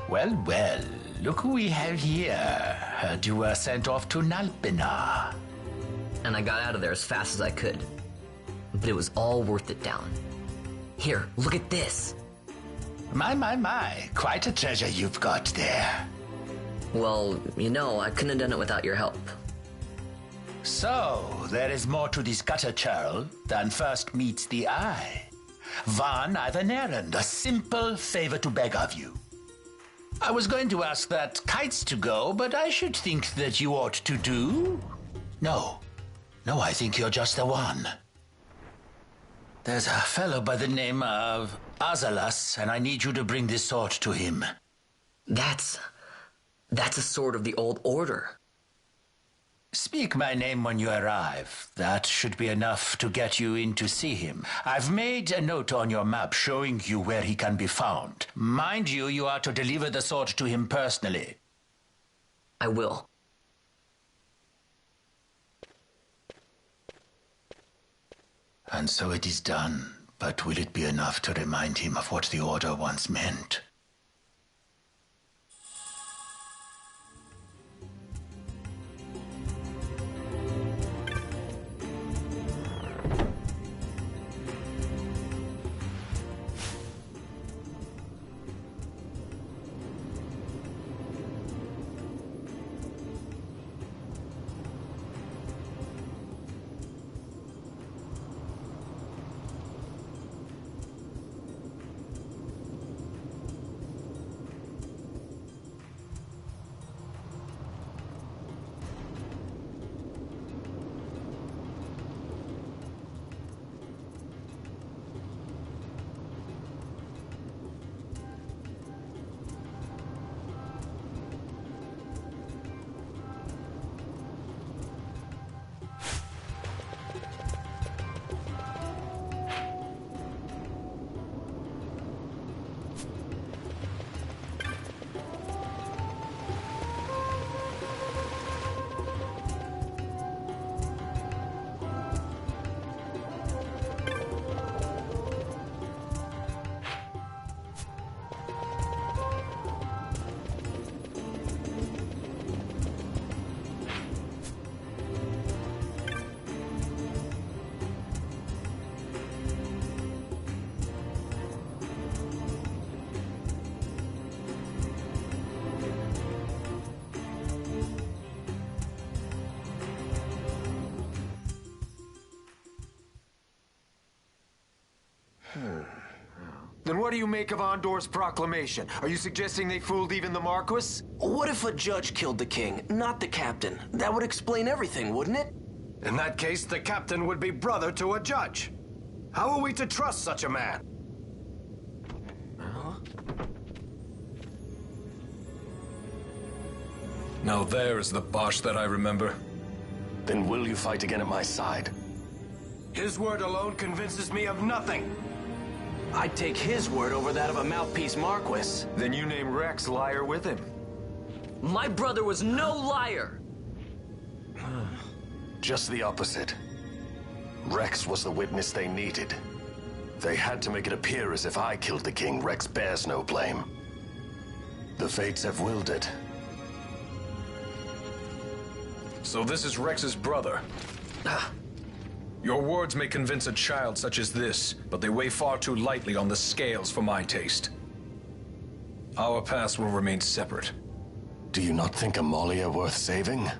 Well, well, look who we have here. Heard you were sent off to Nalpina. And I got out of there as fast as I could. But it was all worth it, Dallin. Here, look at this. My. Quite a treasure you've got there. Well, you know, I couldn't have done it without your help. So, there is more to this gutter churl than first meets the eye. Van, I've an errand, a simple favor to beg of you. I was going to ask that kites to go, but I should think that you ought to do. No, I think you're just the one. There's a fellow by the name of Azalas, and I need you to bring this sword to him. That's a sword of the old order. Speak my name when you arrive. That should be enough to get you in to see him. I've made a note on your map showing you where he can be found. Mind you, you are to deliver the sword to him personally. I will. And so it is done. But will it be enough to remind him of what the Order once meant? Then what do you make of Andor's proclamation? Are you suggesting they fooled even the marquess? What if a judge killed the king, not the captain? That would explain everything, wouldn't it? In that case, the captain would be brother to a judge. How are we to trust such a man? Now there is the Bosch that I remember. Then will you fight again at my side? His word alone convinces me of nothing. I'd take his word over that of a mouthpiece marquess. Then you name Rex liar with him. My brother was no liar! Just the opposite. Rex was the witness they needed. They had to make it appear as if I killed the king. Rex bears no blame. The fates have willed it. So this is Rex's brother. Your words may convince a child such as this, but they weigh far too lightly on the scales for my taste. Our paths will remain separate. Do you not think Amalia worth saving?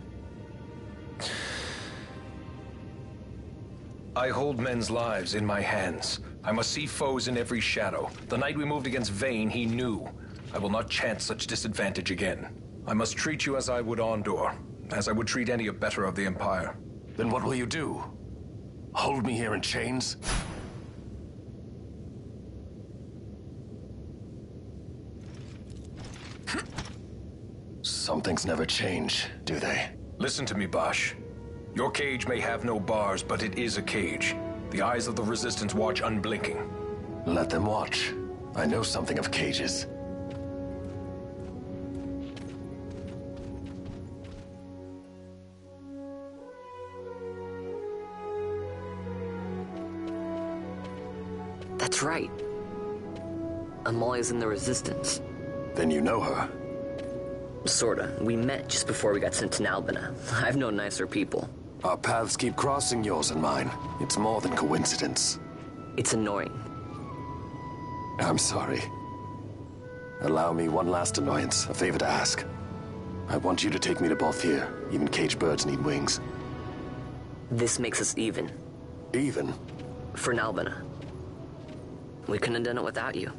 I hold men's lives in my hands. I must see foes in every shadow. The night we moved against Vayne, he knew. I will not chance such disadvantage again. I must treat you as I would Andor, as I would treat any abettor of the Empire. Then what will you do? Hold me here in chains? Some things never change, do they? Listen to me, Bosch. Your cage may have no bars, but it is a cage. The eyes of the Resistance watch unblinking. Let them watch. I know something of cages. That's right. Amalia's in the Resistance. Then you know her. Sorta. We met just before we got sent to Nalbina. I've known nicer people. Our paths keep crossing, yours and mine. It's more than coincidence. It's annoying. I'm sorry. Allow me one last annoyance, a favor to ask. I want you to take me to Balthier. Even caged birds need wings. This makes us even. Even? For Nalbina. We couldn't have done it without you.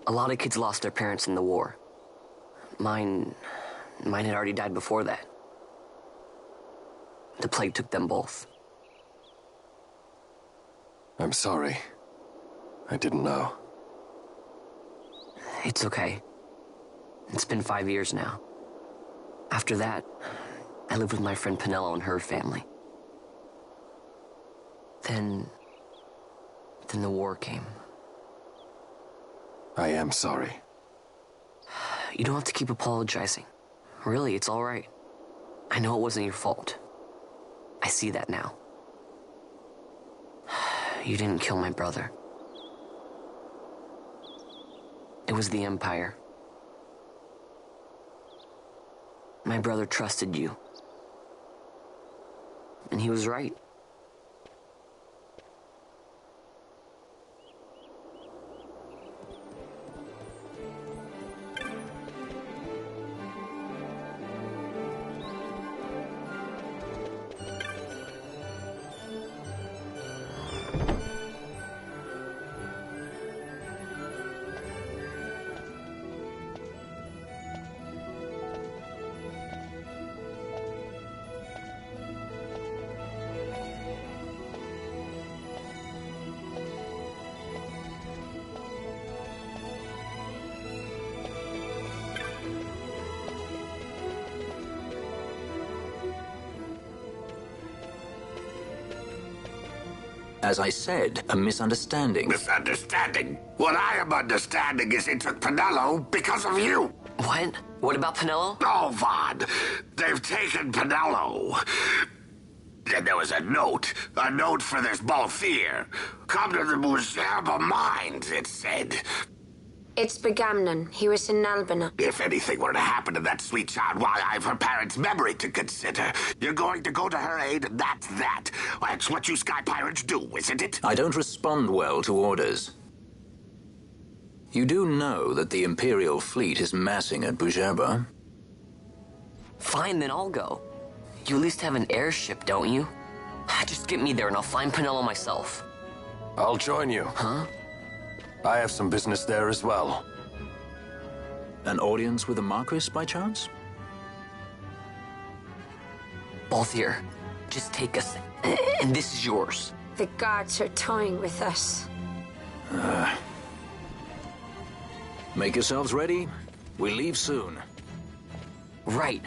A lot of kids lost their parents in the war. Mine had already died before that. The plague took them both. I'm sorry. I didn't know. It's okay. It's been 5 years now. After that, I lived with my friend Pinello and her family. Then the war came. I am sorry. You don't have to keep apologizing. Really, it's all right. I know it wasn't your fault. I see that now. You didn't kill my brother. It was the Empire. My brother trusted you. And he was right. As I said, a misunderstanding. Misunderstanding? What I am understanding is it took Pinello because of you. What? What about Pinello? Oh, Vaughn. They've taken Pinello. And there was a note for this Balthier. Come to the Muserba Mines, it said. It's Begamnon. He was in Albina. If anything were to happen to that sweet child, why, I've her parents' memory to consider. You're going to go to her aid, and that's that. That's what you sky pirates do, isn't it? I don't respond well to orders. You do know that the Imperial fleet is massing at Bujerba? Fine, then I'll go. You at least have an airship, don't you? Just get me there and I'll find Pinello myself. I'll join you. Huh? I have some business there as well. An audience with the marquess, by chance? Balthier, just take us, and this is yours. The guards are toying with us. Make yourselves ready. We leave soon. Right.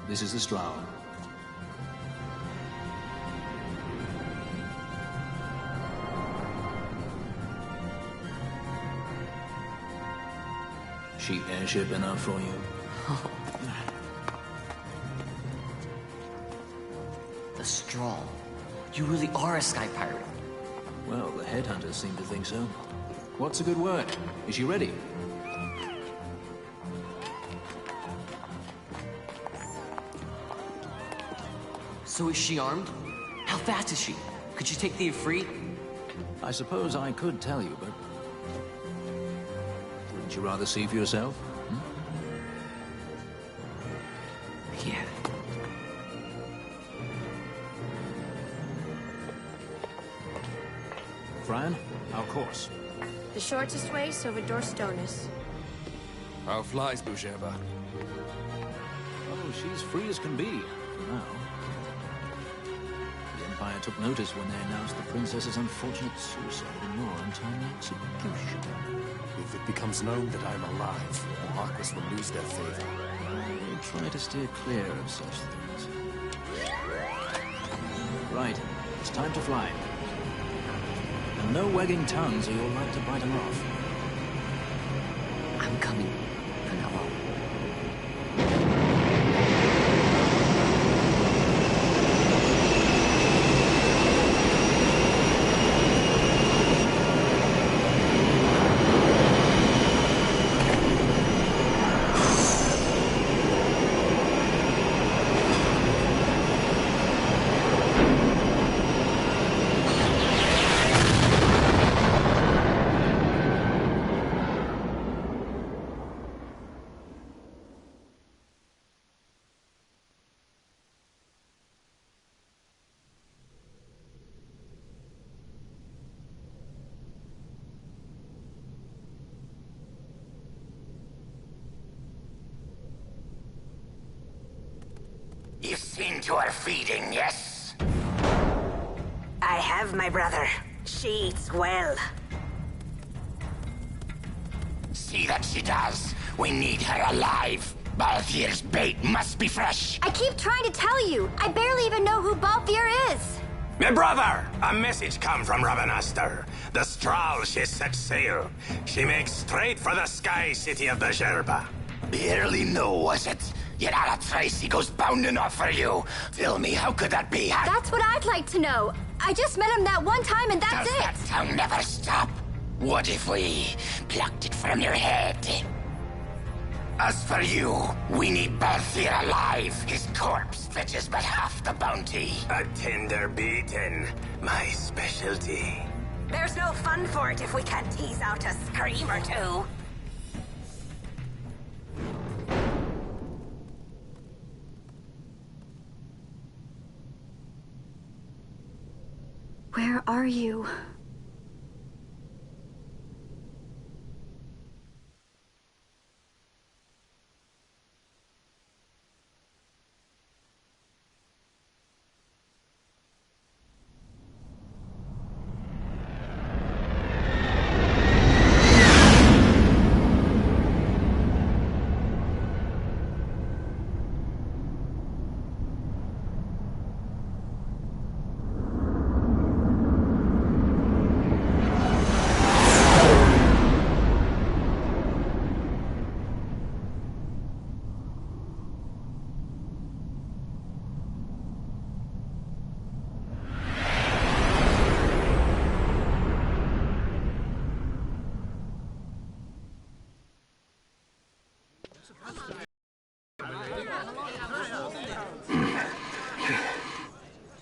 This is the Stroud. Cheap airship enough for you? The Straw. You really are a sky pirate. Well, the headhunters seem to think so. What's a good word? Is she ready? So is she armed? How fast is she? Could you take the Ifrit? I suppose I could tell you, but... Wouldn't you rather see for yourself? Yeah. Fran, our course. The shortest way is over Dorstones. How flies Bujeba? Oh, she's free as can be, for now. The Empire took notice when they announced the princess's unfortunate suicide and your untimely execution. If it becomes known that I'm alive, the marquess will lose their favor. They try to steer clear of such things. Right, it's time to fly. And no wagging tongues or you'll like to bite them off. I'm coming, Penelope. You've seen to her feeding, yes? I have, my brother. She eats well. See that she does. We need her alive. Balthier's bait must be fresh. I keep trying to tell you. I barely even know who Balthier is. My brother! A message come from Ravenaster. The Strahl, she set sail. She makes straight for the sky city of Bajherba. Barely know, was it? Yet a Tracy goes bounding off for you. Tell me, how could that be? That's what I'd like to know. I just met him that one time and that's Does it. that tongue never stop? What if we plucked it from your head? As for you, we need Balthier alive. His corpse fetches but half the bounty. A tender beaten, my specialty. There's no fun for it if we can't tease out a scream or two. Where are you?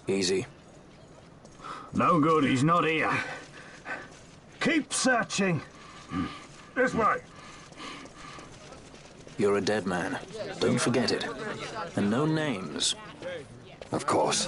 Easy. No good, he's not here. Keep searching. This way. You're a dead man. Don't forget it. And no names. Of course.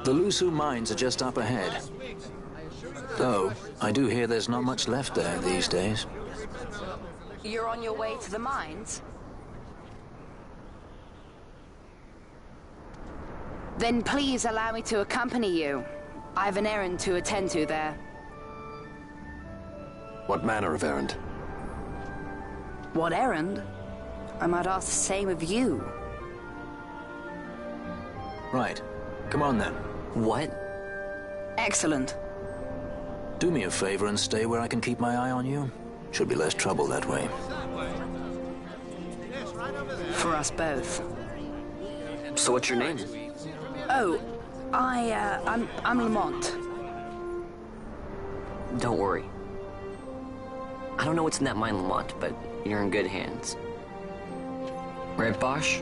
The Lusu mines are just up ahead. Though, I do hear there's not much left there these days. You're on your way to the mines? Then please allow me to accompany you. I have an errand to attend to there. What manner of errand? What errand? I might ask the same of you. Right. Come on then. What? Excellent. Do me a favor and stay where I can keep my eye on you. Should be less trouble that way. For us both. So what's your name? Oh, I'm Lamont. Don't worry. I don't know what's in that mine, Lamont, but you're in good hands. Right, Bosch?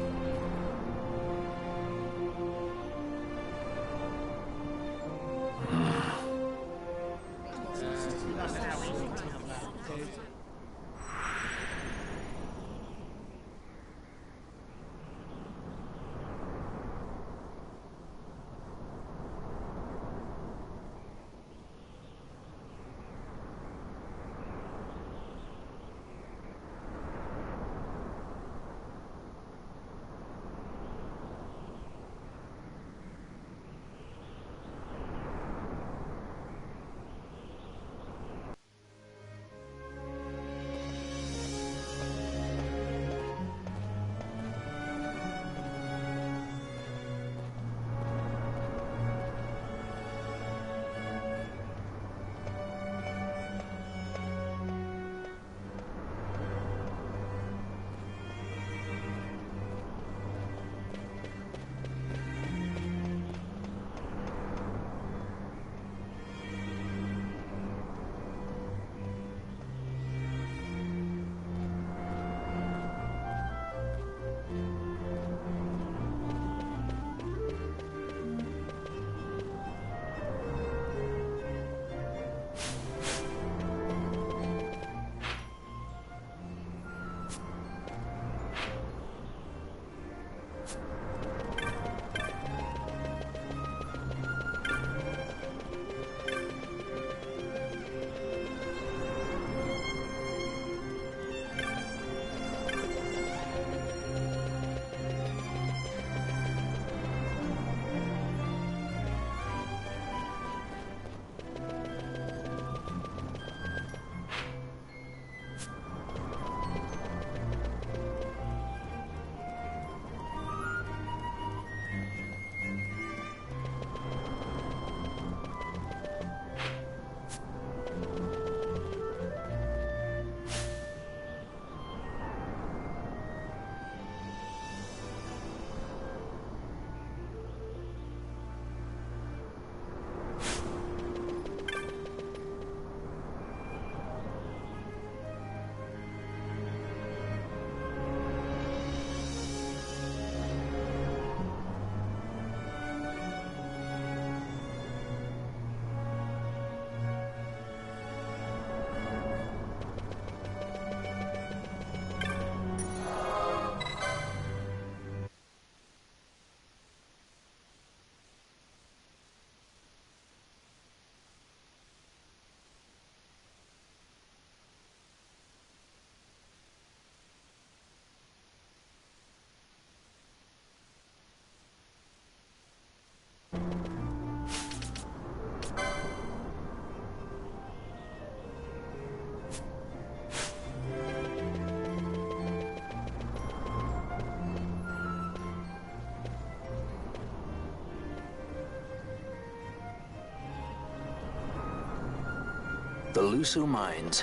The Lusu mines.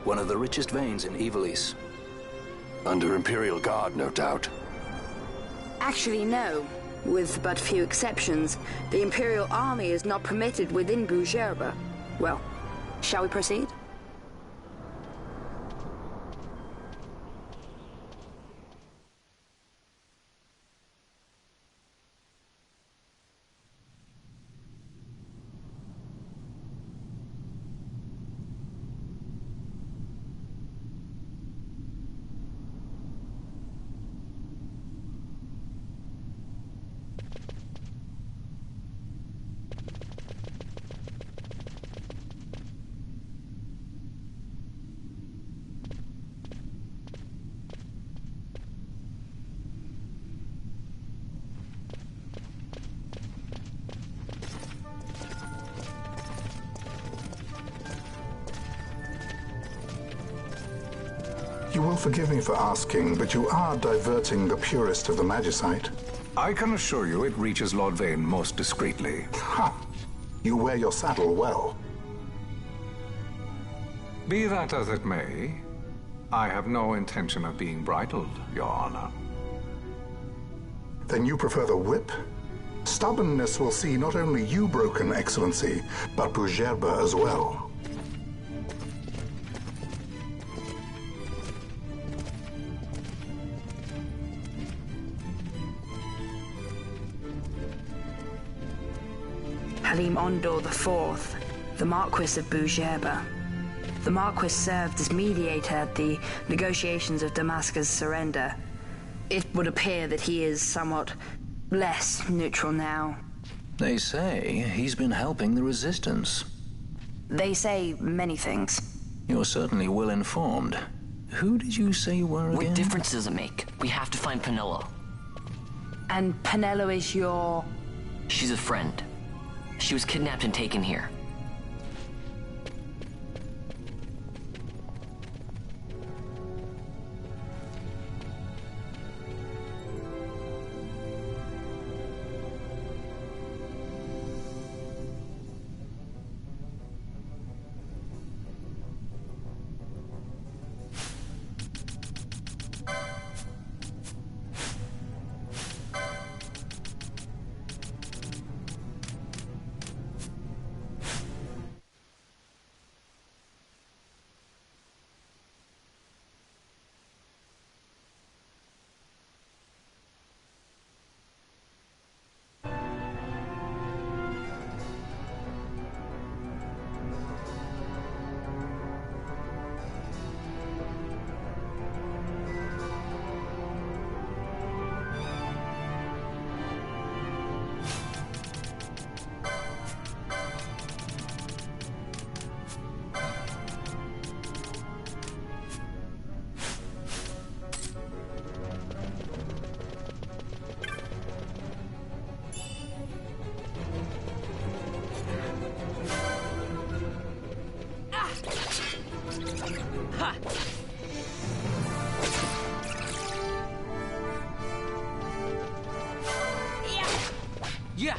One of the richest veins in Ivalice. Under Imperial Guard, no doubt. Actually, no. With but few exceptions, the Imperial Army is not permitted within Bujerba. Well, shall we proceed? You will forgive me for asking, but you are diverting the purest of the magicite. I can assure you it reaches Lord Vane most discreetly. Ha! You wear your saddle well. Be that as it may, I have no intention of being bridled, Your Honor. Then you prefer the whip? Stubbornness will see not only you broken, Excellency, but Bugerba as well. Halim Ondor IV, the Marquess of Bugerba. The Marquess served as mediator at the negotiations of Damascus' surrender. It would appear that he is somewhat less neutral now. They say he's been helping the resistance. They say many things. You're certainly well informed. Who did you say you were again? What difference does it make? We have to find Penelo. And Penelo is your... She's a friend. She was kidnapped and taken here. Yeah!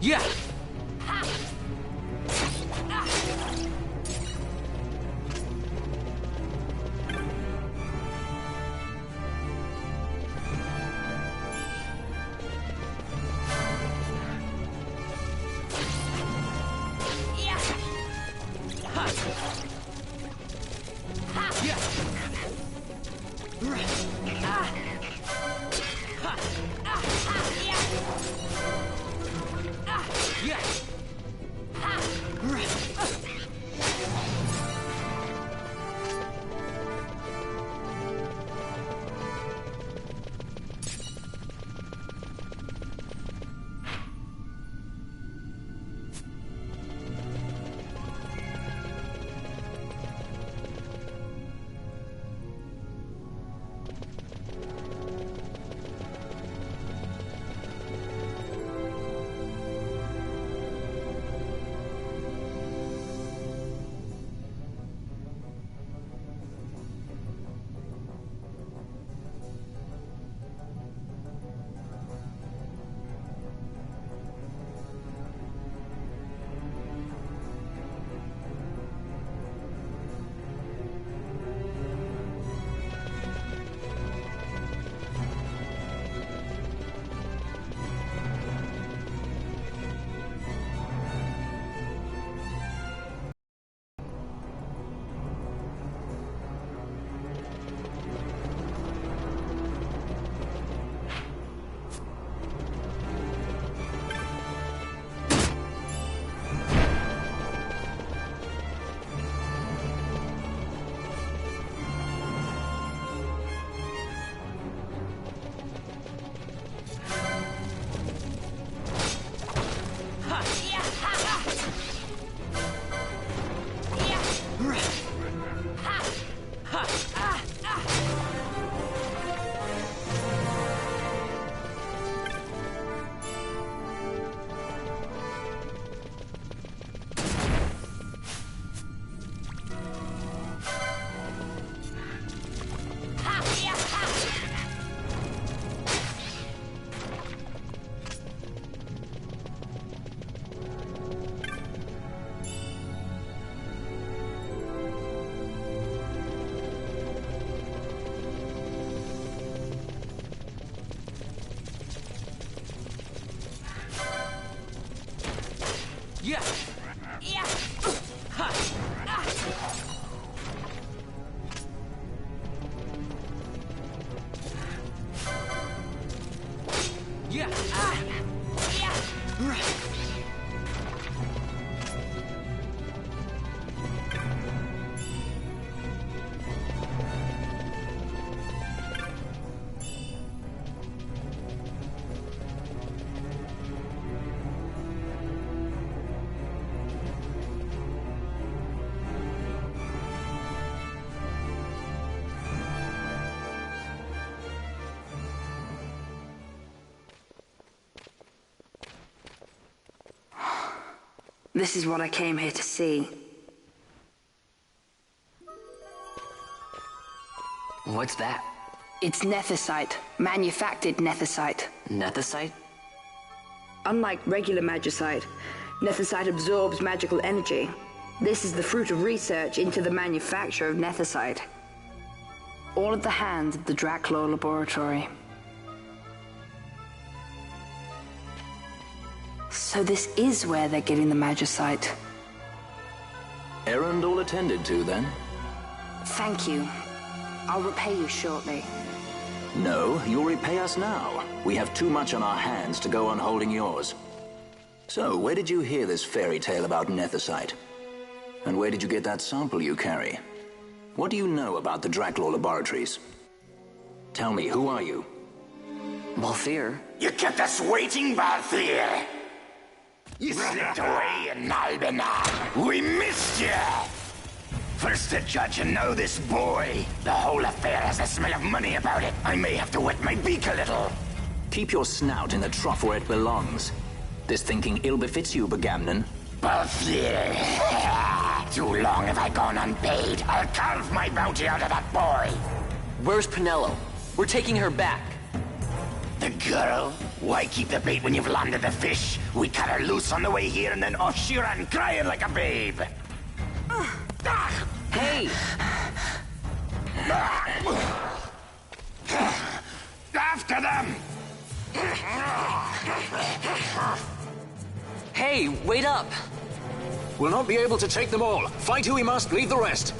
Yeah! This is what I came here to see. What's that? It's nethicite. Manufactured nethicite. Nethicite? Unlike regular magicite, nethicite absorbs magical energy. This is the fruit of research into the manufacture of nethicite. All at the hands of the Draclaw Laboratory. So this is where they're getting the magicite. Errand all attended to, then? Thank you. I'll repay you shortly. No, you'll repay us now. We have too much on our hands to go on holding yours. So, where did you hear this fairy tale about nethicite? And where did you get that sample you carry? What do you know about the Draclaw Laboratories? Tell me, who are you? Balthier? You kept us waiting, Balthier! You slipped away in Albina! We missed you! First the judge and now this boy. The whole affair has a smell of money about it. I may have to wet my beak a little. Keep your snout in the trough where it belongs. This thinking ill befits you, Begamnon. Balthier. Too long have I gone unpaid. I'll carve my bounty out of that boy. Where's Penello? We're taking her back. The girl? Why keep the bait when you've landed the fish? We cut her loose on the way here and then off she ran crying like a babe. Hey! After them! Hey, wait up! We'll not be able to take them all. Fight who we must, leave the rest.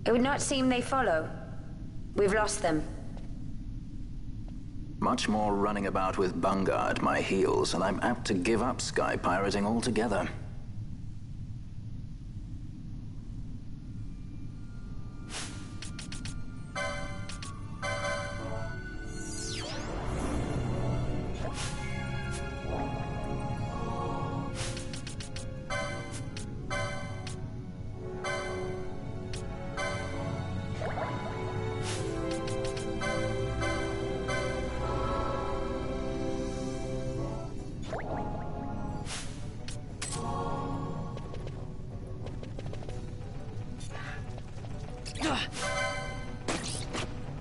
It would not seem they follow. We've lost them. Much more running about with Bunga at my heels, and I'm apt to give up sky pirating altogether. Yeah.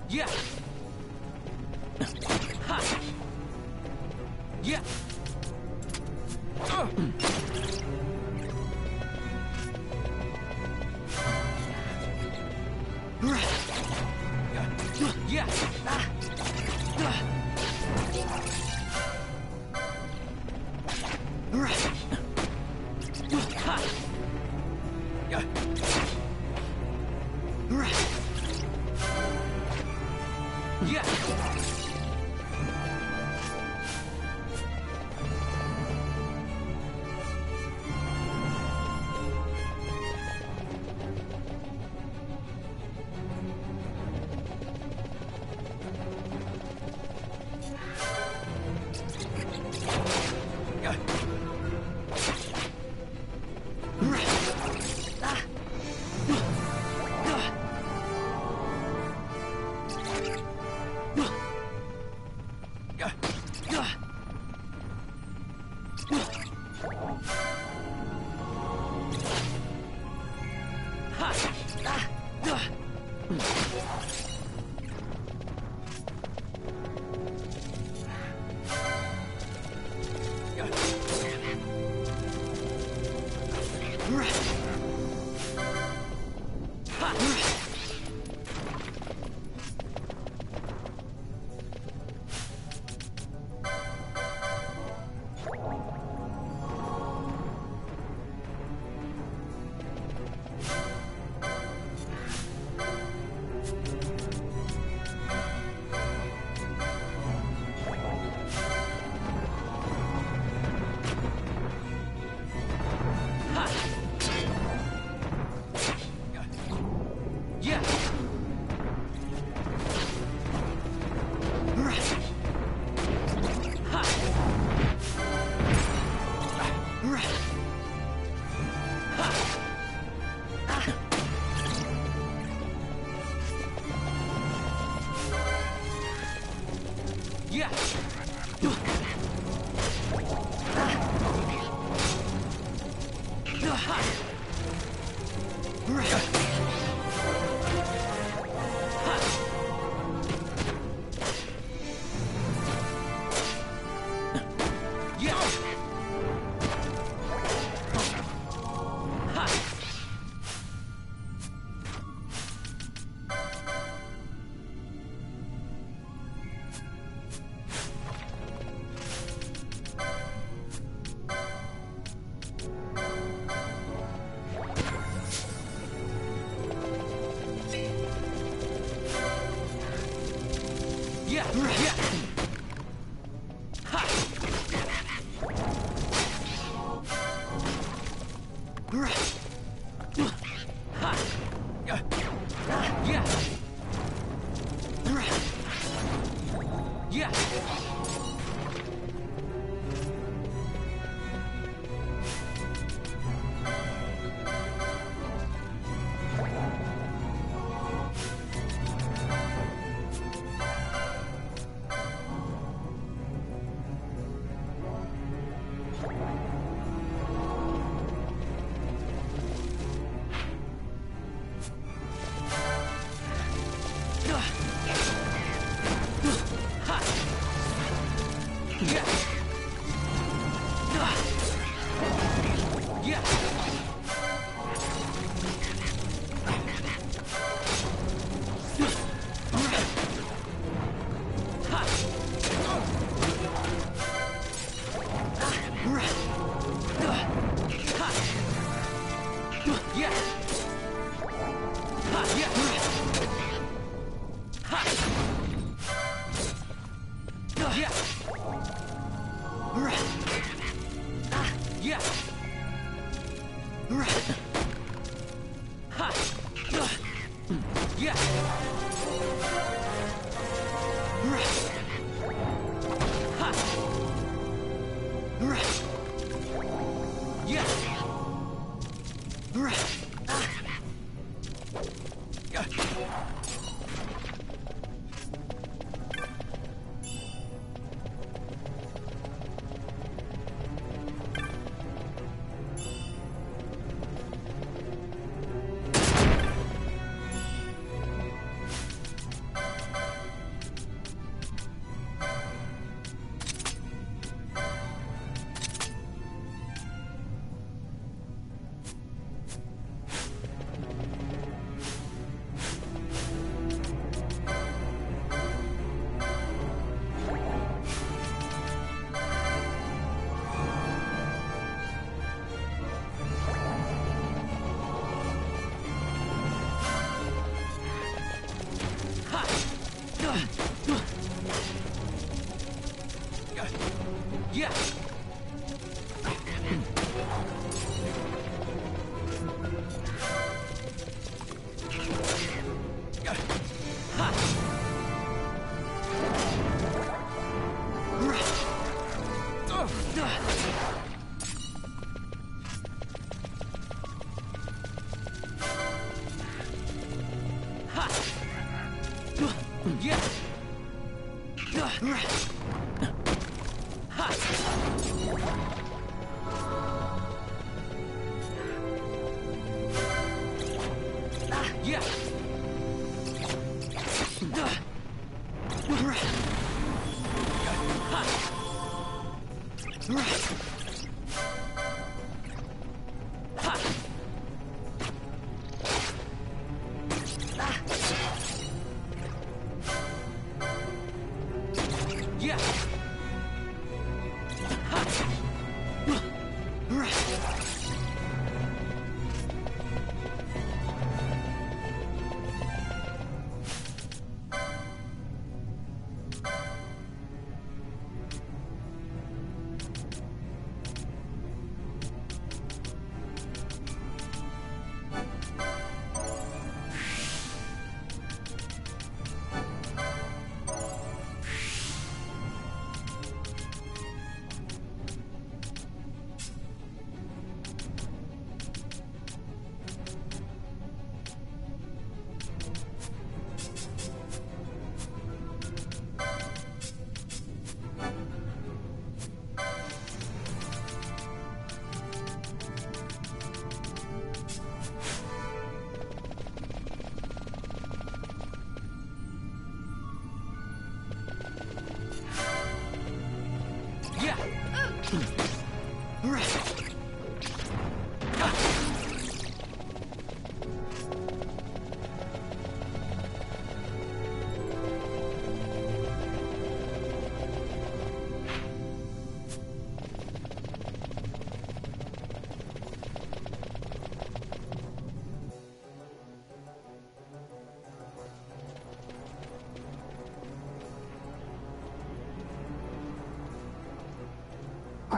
Yeah. Yeah.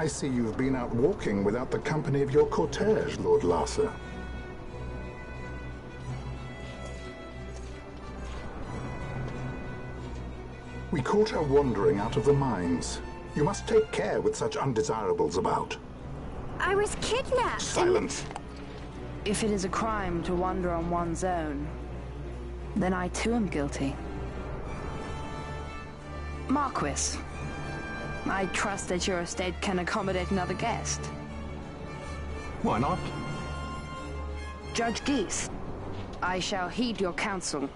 I see you've been out walking without the company of your cortege, Lord Larsa. We caught her wandering out of the mines. You must take care with such undesirables about. I was kidnapped. Silence. If it is a crime to wander on one's own, then I too am guilty. Marquess, I trust that your estate can accommodate another guest. Why not? Judge Geese, I shall heed your counsel.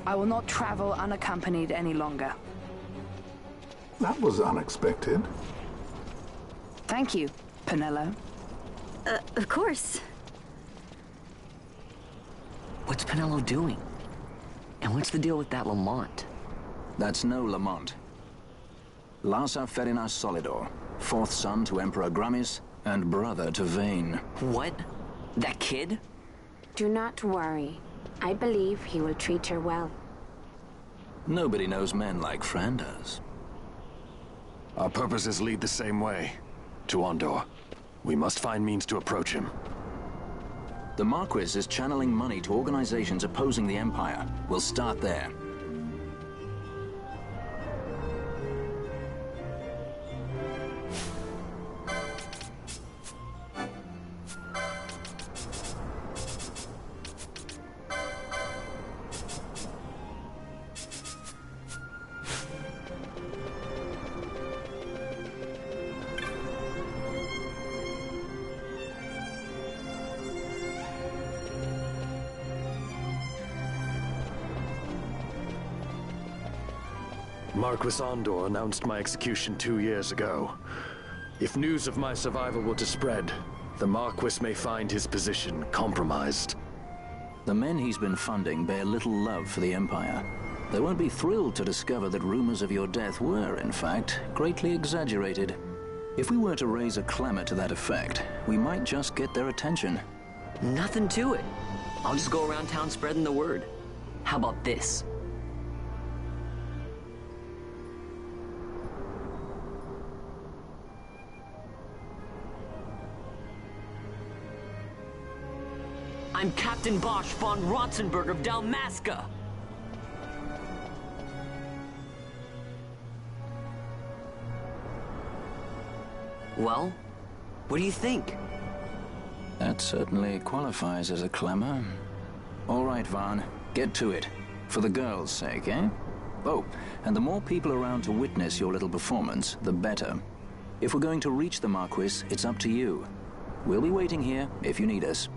I will not travel unaccompanied any longer. That was unexpected. Thank you, Penello. Of course. What's Penello doing? And what's the deal with that Lamont? That's no Lamont. Larsa Ferinas Solidor, fourth son to Emperor Gramis and brother to Vane. What? That kid? Do not worry. I believe he will treat her well. Nobody knows men like Fran does. Our purposes lead the same way. To Ondor. We must find means to approach him. The Marquess is channeling money to organizations opposing the Empire. We'll start there. Marquess Ondor announced my execution 2 years ago. If news of my survival were to spread, the Marquess may find his position compromised. The men he's been funding bear little love for the Empire. They won't be thrilled to discover that rumors of your death were, in fact, greatly exaggerated. If we were to raise a clamor to that effect, we might just get their attention. Nothing to it. I'll just go around town spreading the word. How about this? I'm Captain Bosch von Rotzenberg of Dalmasca. Well, what do you think? That certainly qualifies as a clamor. All right, Vaughn, get to it. For the girls' sake, eh? Oh, and the more people around to witness your little performance, the better. If we're going to reach the Marquis, it's up to you. We'll be waiting here if you need us.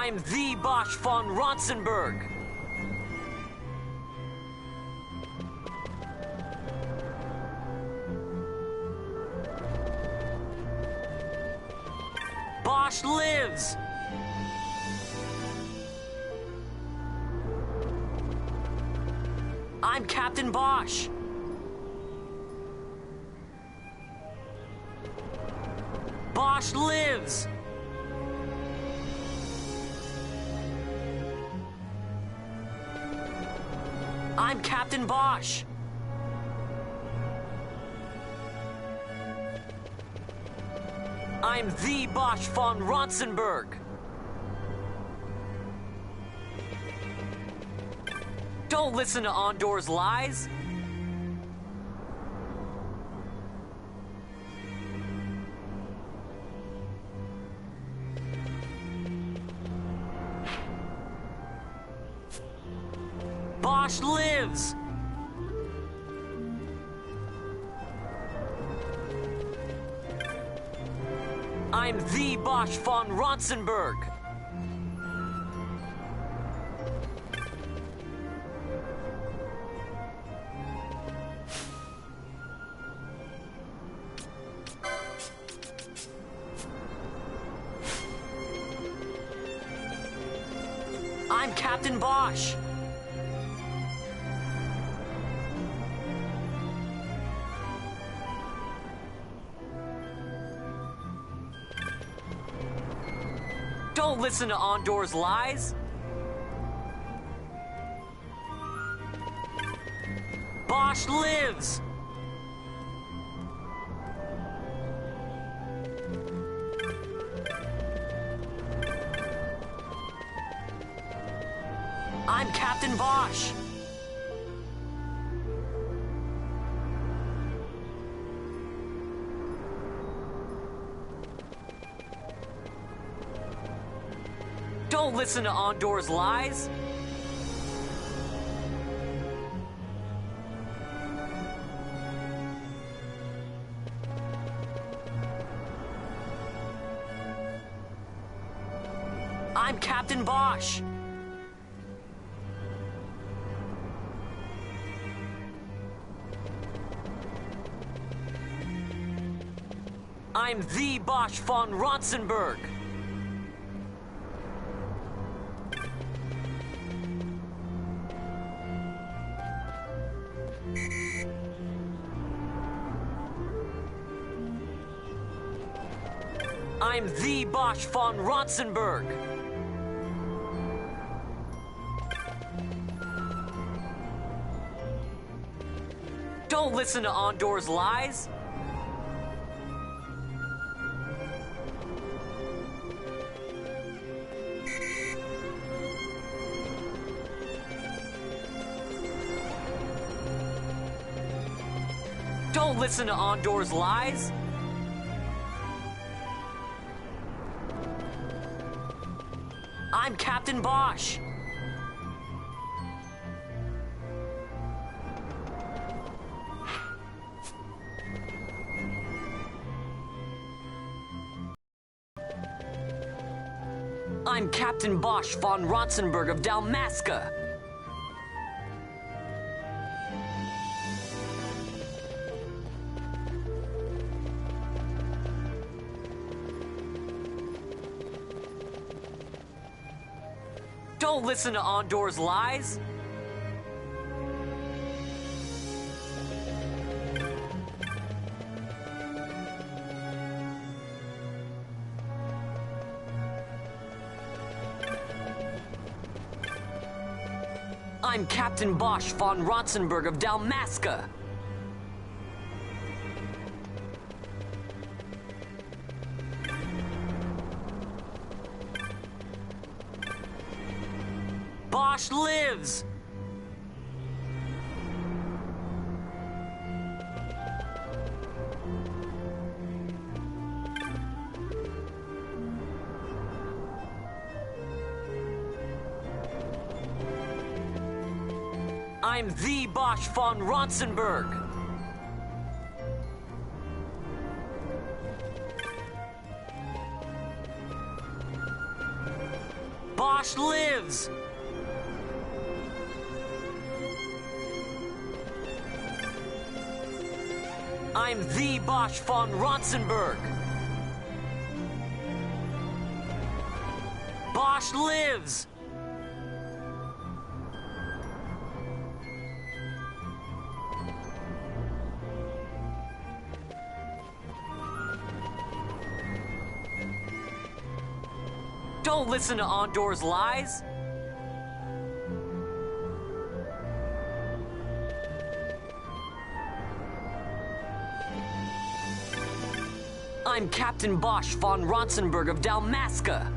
I'm the Bosch von Ronsenberg. Bosch lives! I'm Captain Bosch. Bosch lives! I'm Captain Bosch. I'm the Bosch von Ronsenberg. Don't listen to Ondor's lies. Bosch lives! I'm the Bosch von Ronsenberg. I'm Captain Bosch. Don't listen to Ondor's lies. Bosch lives. I'm Captain Bosch. Don't listen to Ondor's lies. I'm Captain Bosch. I'm the Bosch von Ronsenberg. I'm the Bosch von Ronsenberg. Don't listen to Ondor's lies. Don't listen to Ondor's lies. I'm Captain Bosch. I'm Captain Bosch von Ronsenberg of Dalmasca. Don't listen to Ondor's lies. I'm Captain Bosch von Ronsenberg of Dalmasca. Bosch lives! I'm the Bosch von Ronsenberg. Bosch lives! I'm the Bosch von Ronsenberg! Bosch lives! Don't listen to Ondor's lies! I'm Captain Bosch von Ronsenberg of Dalmasca!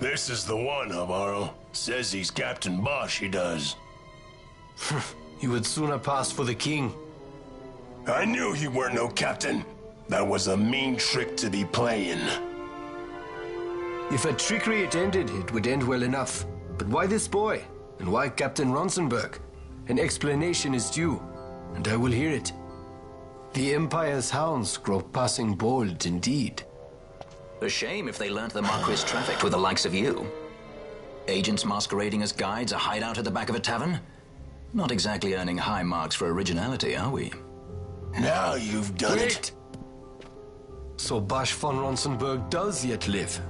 This is the one, Amaro. Says he's Captain Bosch, he does. You would sooner pass for the king. I knew he weren't no captain. That was a mean trick to be playing. If a trickery it ended, it would end well enough. But why this boy? And why Captain Ronsenberg? An explanation is due, and I will hear it. The Empire's hounds grow passing bold indeed. A shame if they learnt the Marquess trafficked with the likes of you. Agents masquerading as guides, a hideout at the back of a tavern? Not exactly earning high marks for originality, are we? Now you've done it. So Bosch von Ronsenberg does yet live.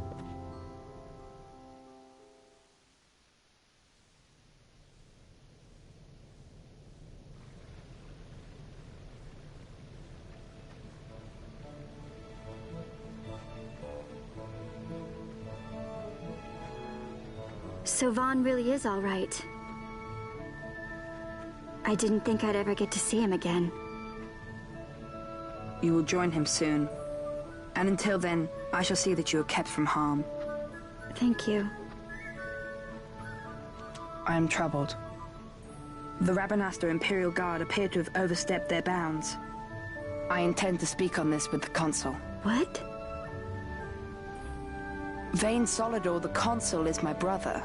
So Vaughn really is all right. I didn't think I'd ever get to see him again. You will join him soon. And until then, I shall see that you are kept from harm. Thank you. I am troubled. The Rabanastre Imperial Guard appear to have overstepped their bounds. I intend to speak on this with the consul. What? Vane Solidor, the consul, is my brother.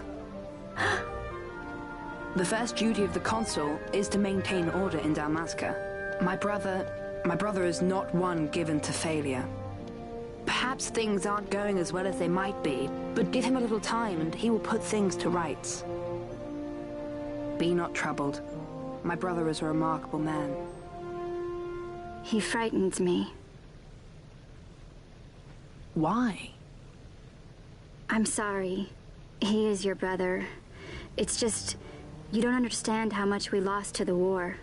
The first duty of the consul is to maintain order in Dalmasca. My brother is not one given to failure. Perhaps things aren't going as well as they might be, but give him a little time and he will put things to rights. Be not troubled. My brother is a remarkable man. He frightens me. Why? I'm sorry. He is your brother. It's just, you don't understand how much we lost to the war.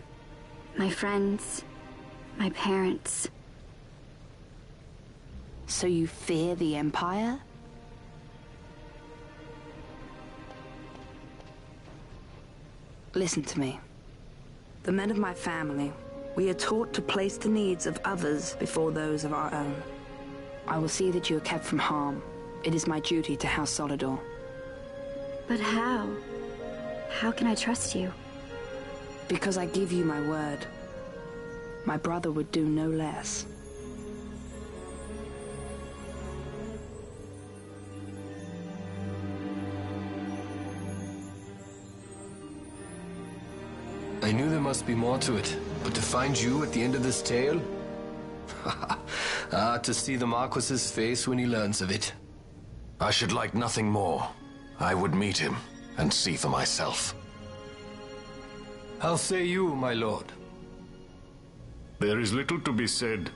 My friends, my parents. So you fear the Empire? Listen to me. The men of my family, we are taught to place the needs of others before those of our own. I will see that you are kept from harm. It is my duty to House Solidor. But how? How can I trust you? Because I give you my word. My brother would do no less. I knew there must be more to it, but to find you at the end of this tale? To see the Marquess's face when he learns of it. I should like nothing more. I would meet him and see for myself. How say you, my lord? There is little to be said.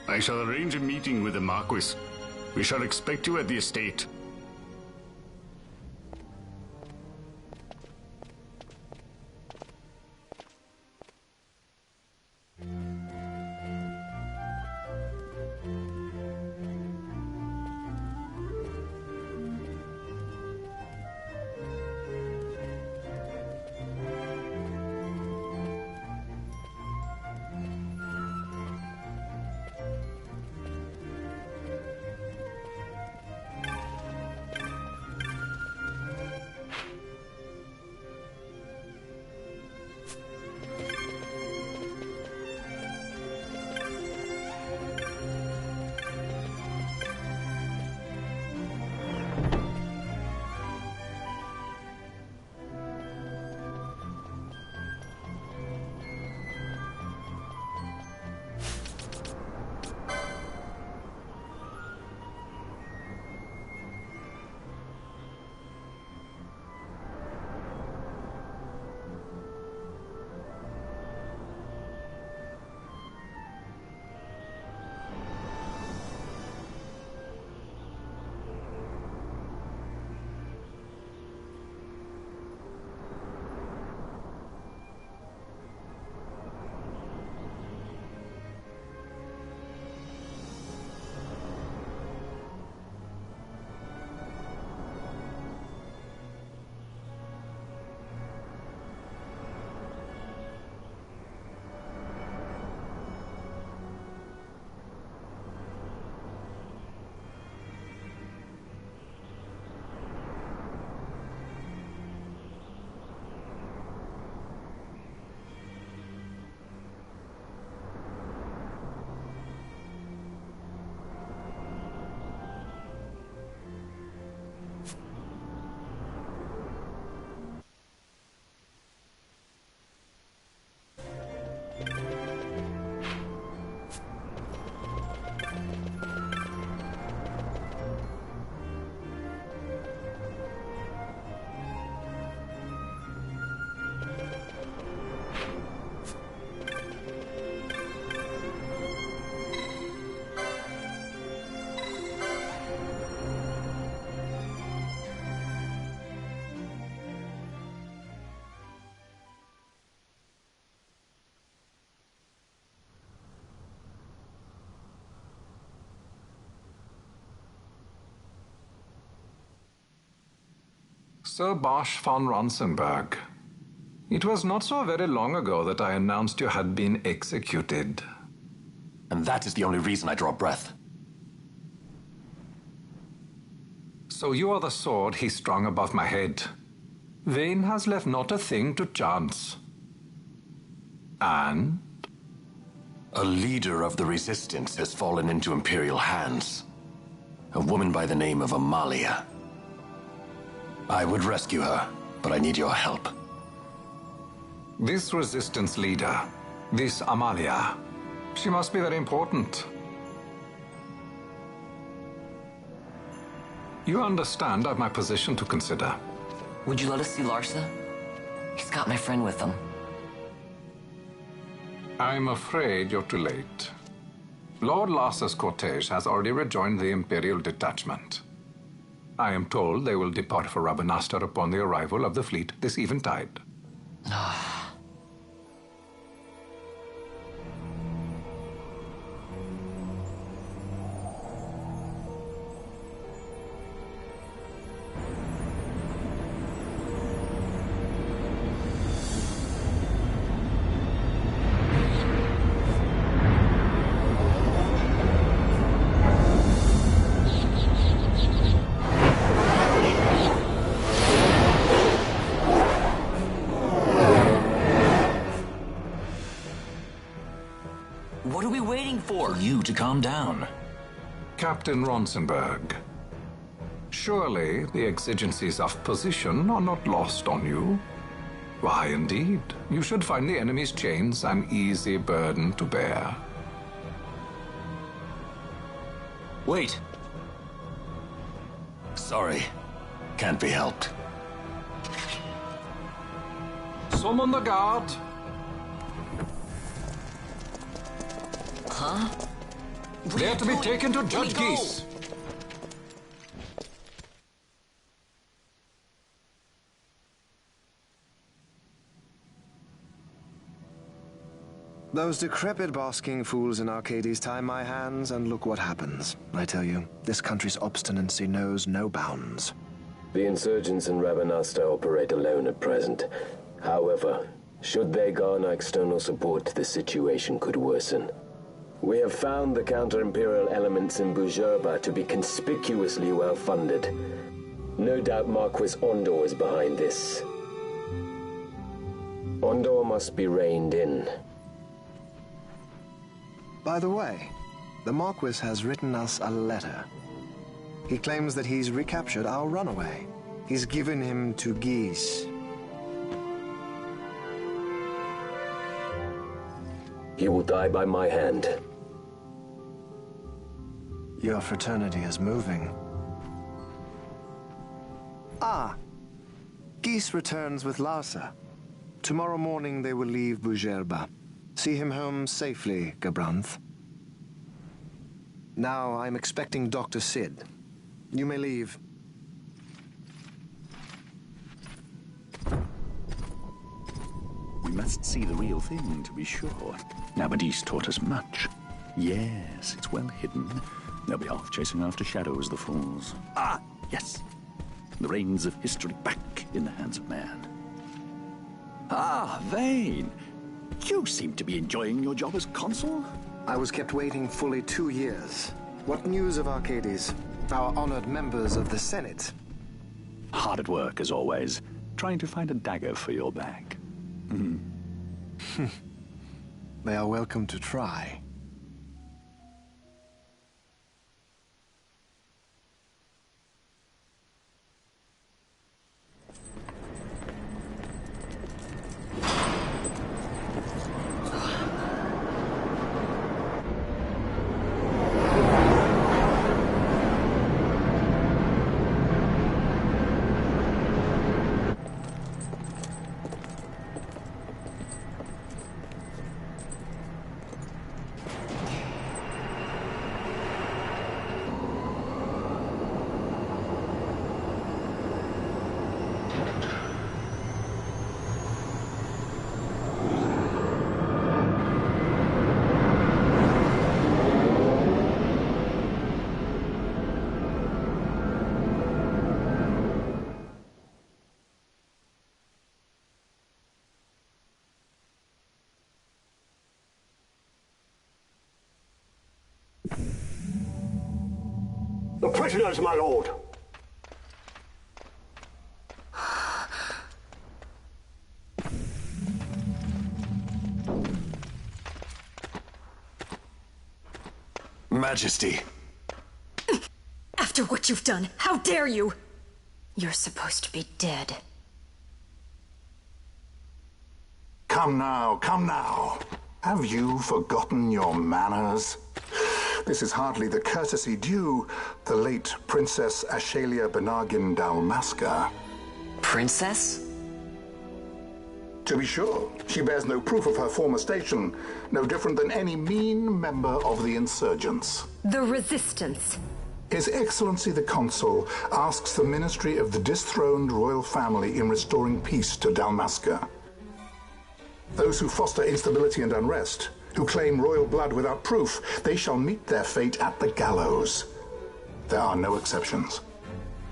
I shall arrange a meeting with the Marquess. We shall expect you at the estate. Sir Bosch von Ronsenberg. It was not so very long ago that I announced you had been executed. And that is the only reason I draw breath. So you are the sword he strung above my head. Vane has left not a thing to chance. And? A leader of the resistance has fallen into imperial hands. A woman by the name of Amalia. I would rescue her, but I need your help. This resistance leader, this Amalia, she must be very important. You understand I've my position to consider. Would you let us see Larsa? He's got my friend with him. I'm afraid you're too late. Lord Larsa's cortege has already rejoined the Imperial detachment. I am told they will depart for Rabanastre upon the arrival of the fleet this eventide. What are we waiting for? For you to calm down. Captain Ronsenberg, surely the exigencies of position are not lost on you. Why, indeed, you should find the enemy's chains an easy burden to bear. Wait. Sorry. Can't be helped. Summon the guard. Huh? They're to be taken to Judge Geese. Those decrepit basking fools in Arcades tie my hands, and look what happens. I tell you, this country's obstinacy knows no bounds. The insurgents in Rabanastre operate alone at present. However, should they garner external support, the situation could worsen. We have found the counter-imperial elements in Bujerba to be conspicuously well-funded. No doubt Marquess Ondor is behind this. Ondor must be reined in. By the way, the Marquess has written us a letter. He claims that he's recaptured our runaway. He's given him to Geese. He will die by my hand. Your fraternity is moving. Ah, Geese returns with Larsa. Tomorrow morning they will leave Bujerba. See him home safely, Gabranth. Now I'm expecting Dr. Sid. You may leave. We must see the real thing, to be sure. Nabadis taught us much. Yes, it's well hidden. They'll be off chasing after shadows, the fools. Ah, yes. The reins of history back in the hands of man. Ah, Vane. You seem to be enjoying your job as consul. I was kept waiting fully 2 years. What news of Arcades? Our honored members of the Senate? Hard at work, as always, trying to find a dagger for your back. They are welcome to try. The prisoners, my lord. Majesty. After what you've done, how dare you? You're supposed to be dead. Come now, come now. Have you forgotten your manners? This is hardly the courtesy due the late Princess Ashalia Benargin Dalmasca. Princess? To be sure, she bears no proof of her former station, no different than any mean member of the insurgents. The Resistance. His Excellency the Consul asks the ministry of the dethroned royal family in restoring peace to Dalmasca. Those who foster instability and unrest, who claim royal blood without proof, they shall meet their fate at the gallows. There are no exceptions.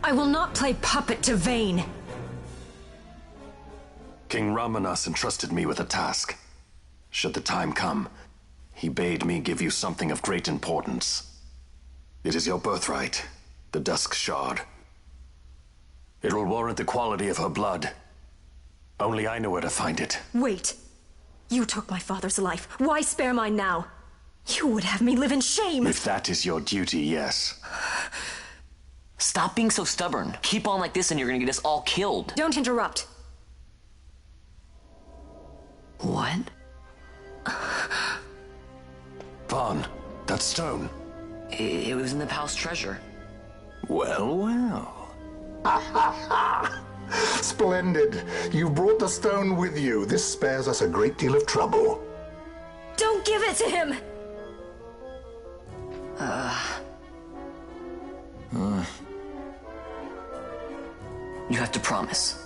I will not play puppet to Vayne. King Ramanas entrusted me with a task. Should the time come, he bade me give you something of great importance. It is your birthright, the Dusk Shard. It will warrant the quality of her blood. Only I know where to find it. Wait. You took my father's life. Why spare mine now? You would have me live in shame. If that is your duty, yes. Stop being so stubborn. Keep on like this and you're gonna get us all killed. Don't interrupt. What? Vaughn, that stone. It was in the palace treasure. Well, well. Splendid. You brought the stone with you. This spares us a great deal of trouble. Don't give it to him! You have to promise.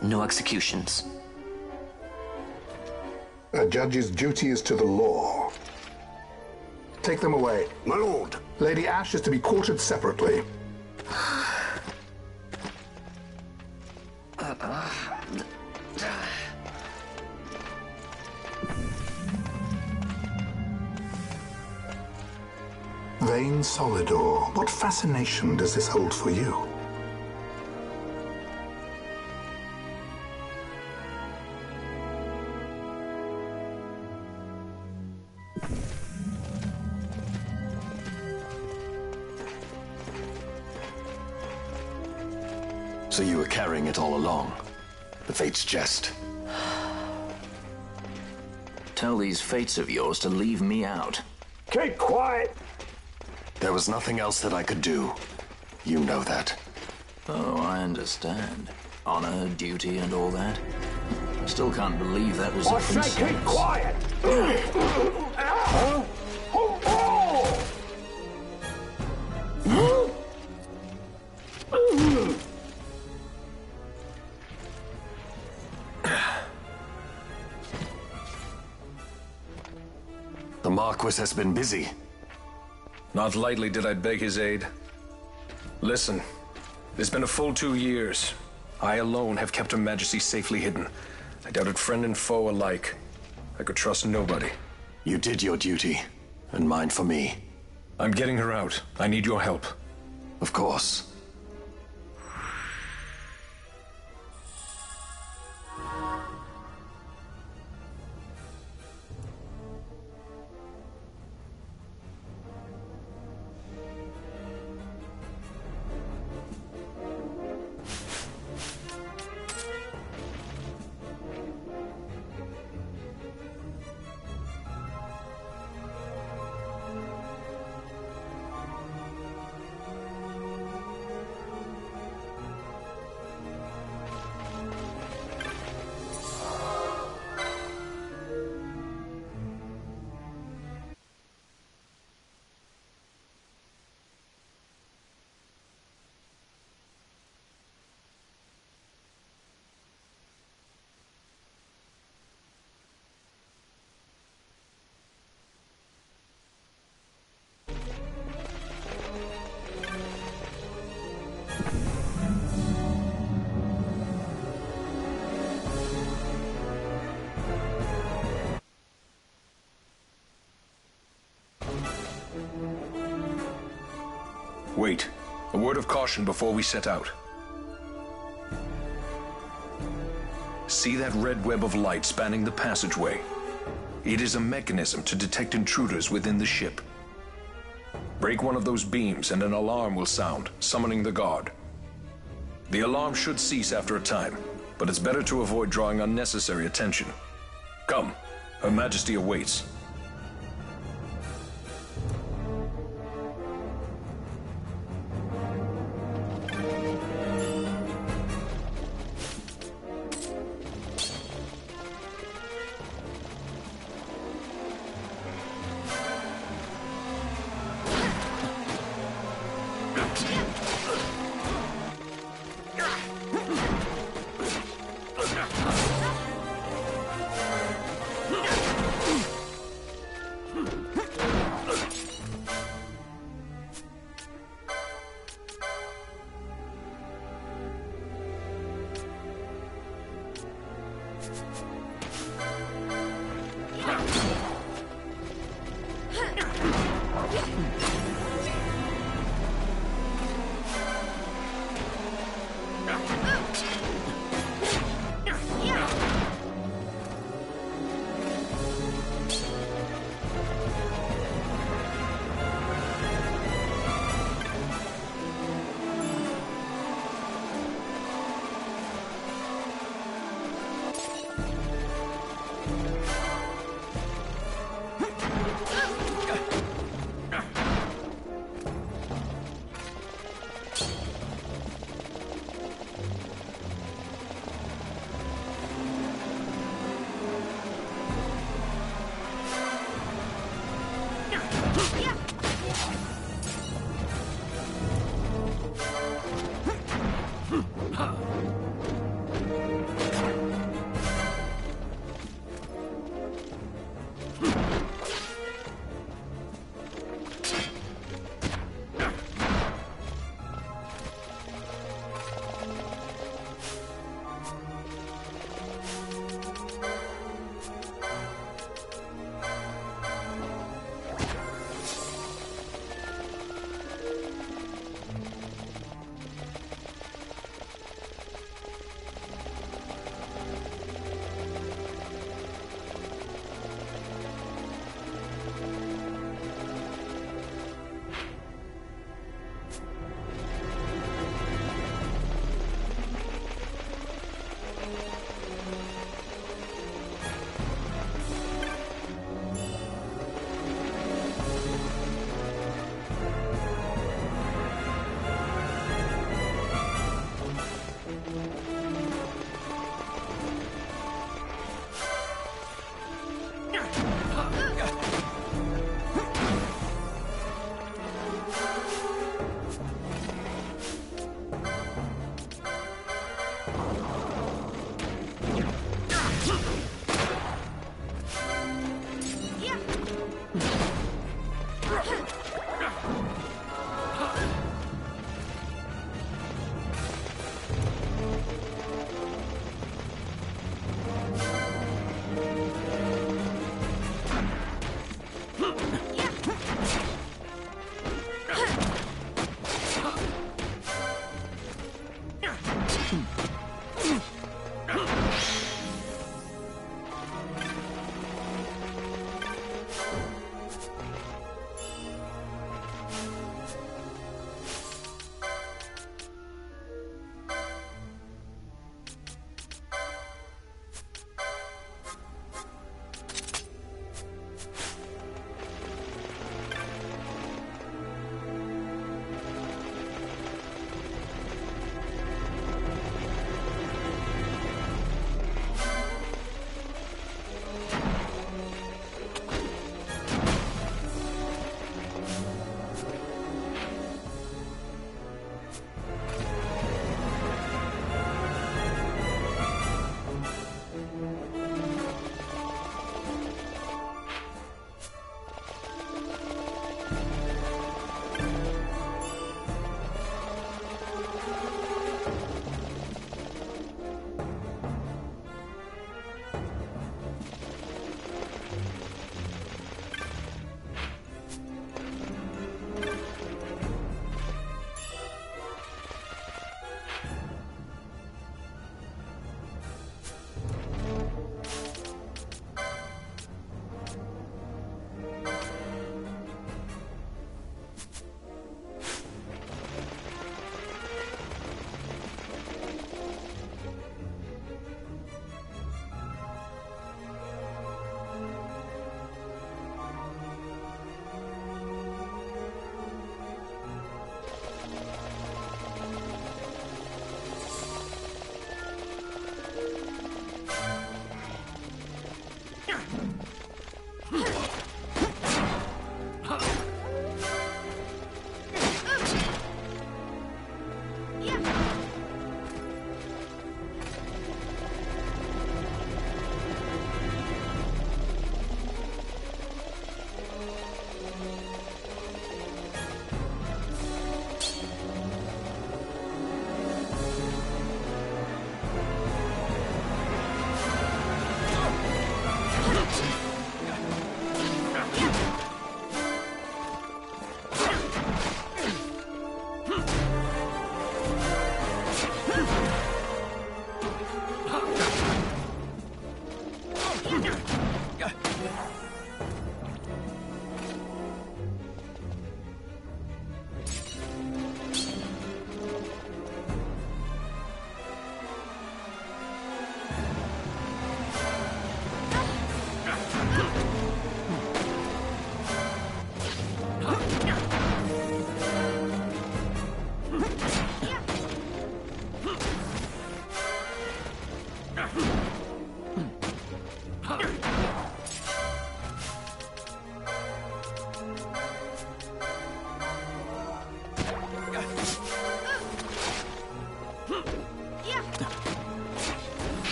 No executions. A judge's duty is to the law. Take them away. My lord. Lady Ash is to be quartered separately. Vayne Solidor, what fascination does this hold for you? So you were carrying it all along? The Fate's jest? Tell these fates of yours to leave me out. Keep quiet! There was nothing else that I could do. You know that. Oh, I understand. Honor, duty, and all that. I still can't believe that was a princess. I say keep quiet! The Marquess has been busy. Not lightly did I beg his aid. Listen, it's been a full 2 years. I alone have kept Her Majesty safely hidden. I doubted friend and foe alike. I could trust nobody. You did your duty, and mine for me. I'm getting her out. I need your help. Of course. Wait. A word of caution before we set out. See that red web of light spanning the passageway? It is a mechanism to detect intruders within the ship. Break one of those beams and an alarm will sound, summoning the guard. The alarm should cease after a time, but it's better to avoid drawing unnecessary attention. Come, Her Majesty awaits.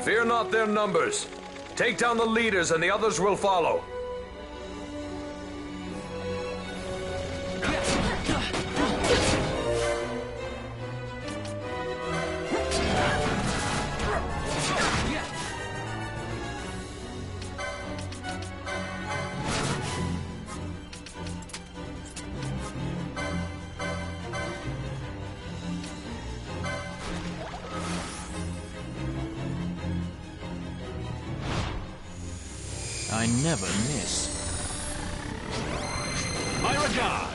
Fear not their numbers. Take down the leaders and the others will follow. I never miss. My regards!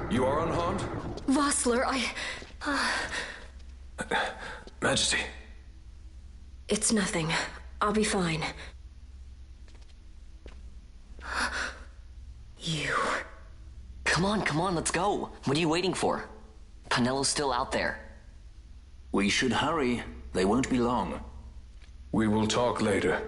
You are unharmed? Vossler, Majesty. It's nothing. I'll be fine. You... Come on, let's go. What are you waiting for? Penello's still out there. We should hurry. They won't be long. We will talk later.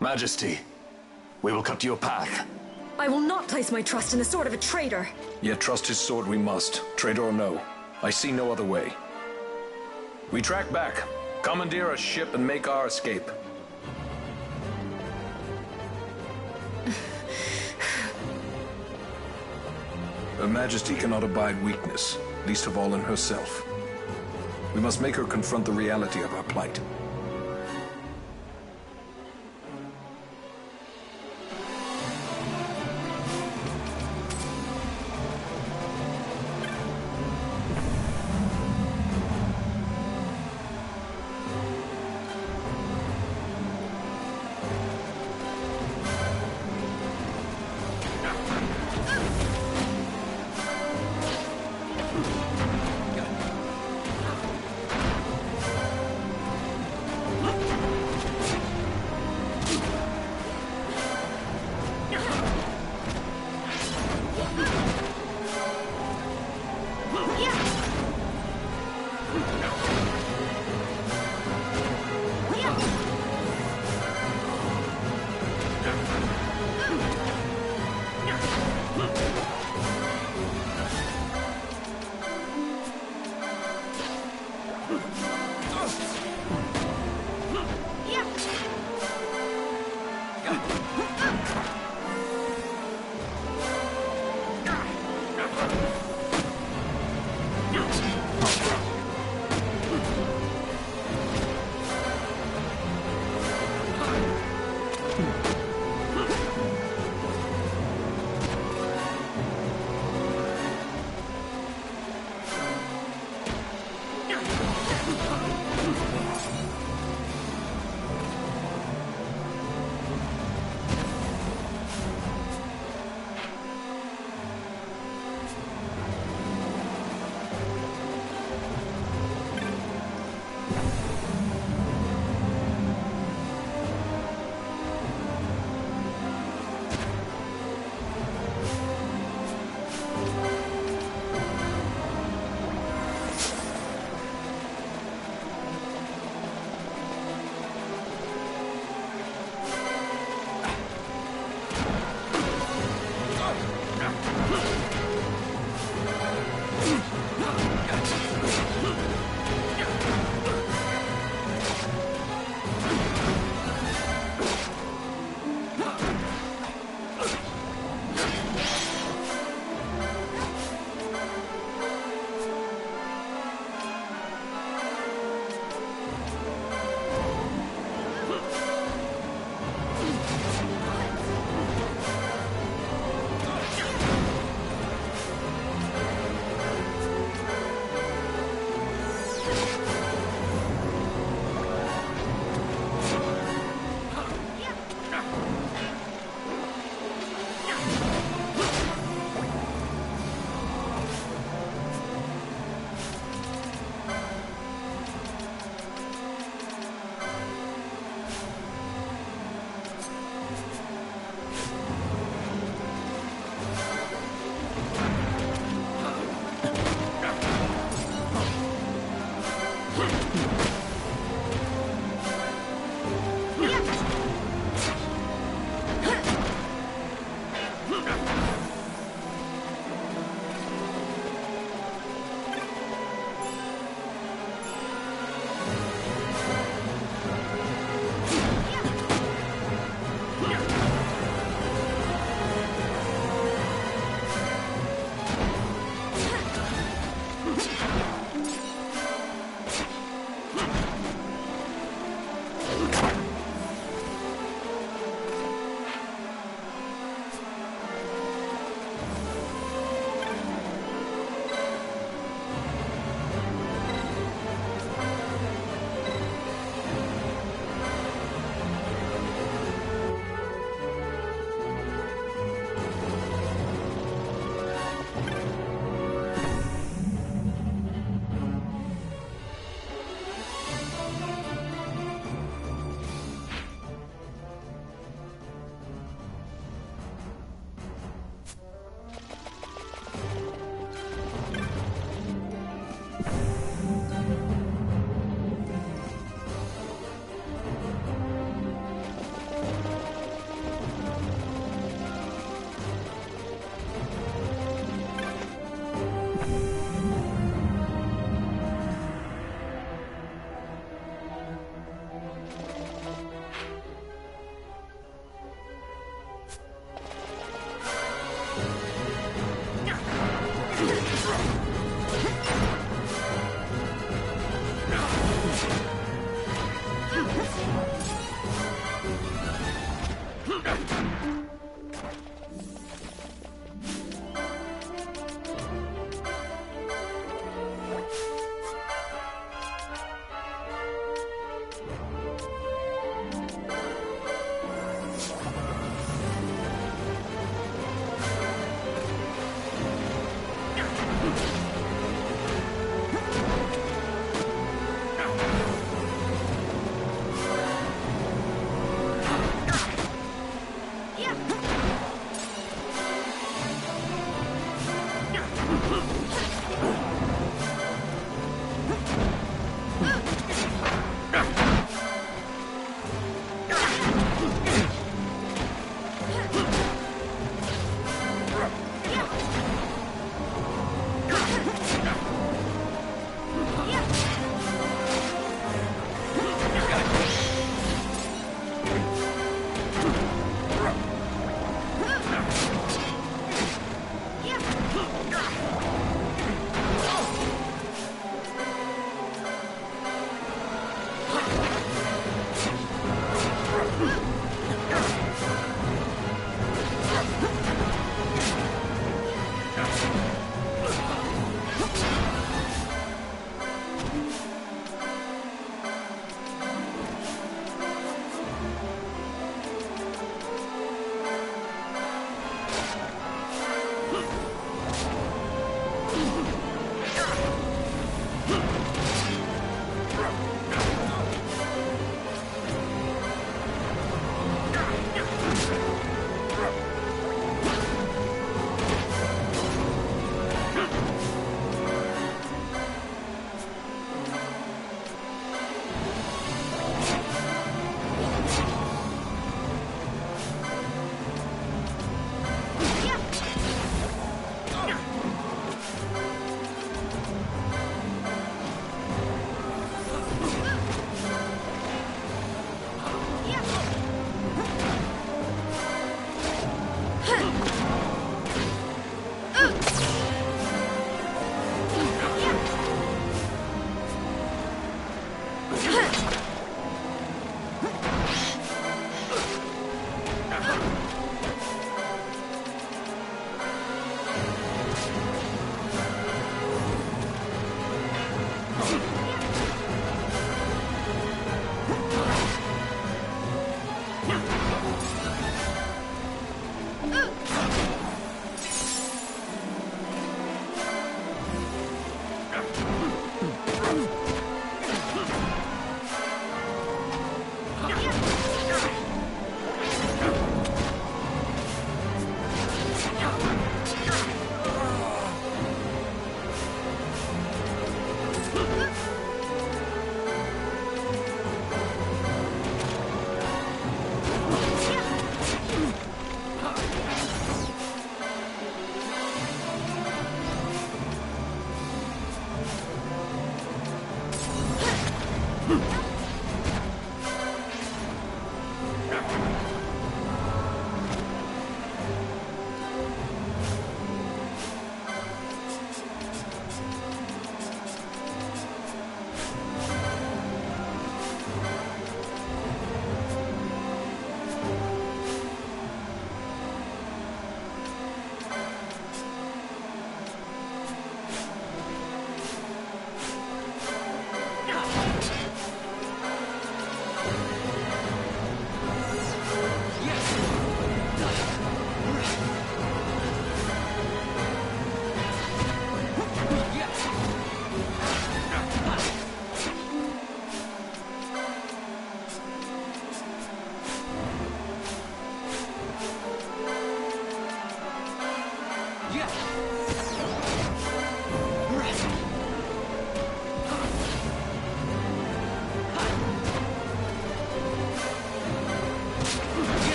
Majesty, we will cut your path. I will not place my trust in the sword of a traitor. Yet trust his sword we must, traitor or no. I see no other way. We track back, commandeer a ship and make our escape. Her Majesty cannot abide weakness, least of all in herself. We must make her confront the reality of our plight.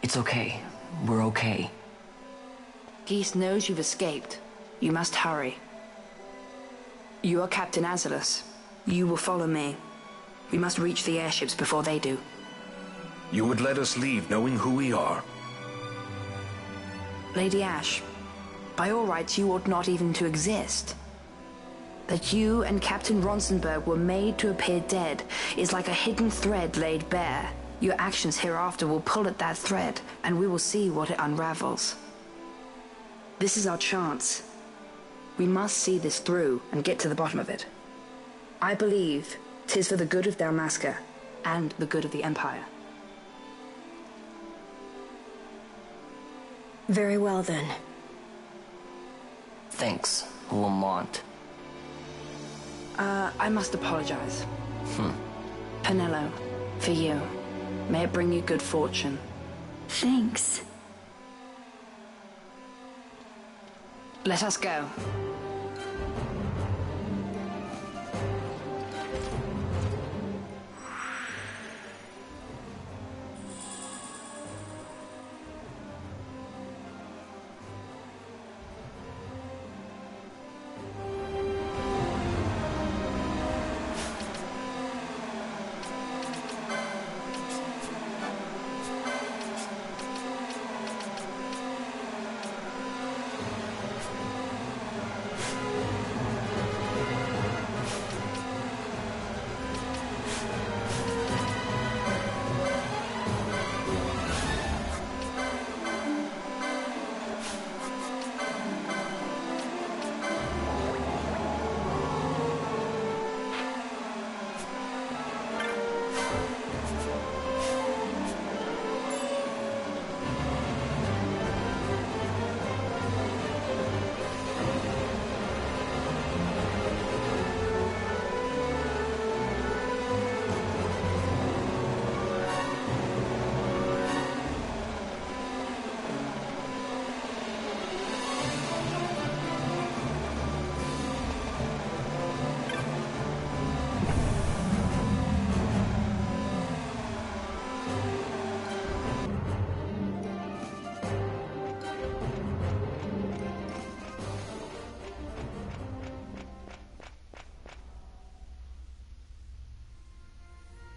It's okay. We're okay. Geese knows you've escaped. You must hurry. You are Captain Azalus. You will follow me. We must reach the airships before they do. You would let us leave knowing who we are? Lady Ash, by all rights you ought not even to exist. That you and Captain Ronsenberg were made to appear dead is like a hidden thread laid bare. Your actions hereafter will pull at that thread, and we will see what it unravels. This is our chance. We must see this through and get to the bottom of it. I believe 'tis for the good of Dalmasca and the good of the Empire. Very well, then. Thanks, Lamont. I must apologize. Penello, for you. May it bring you good fortune. Thanks. Let us go.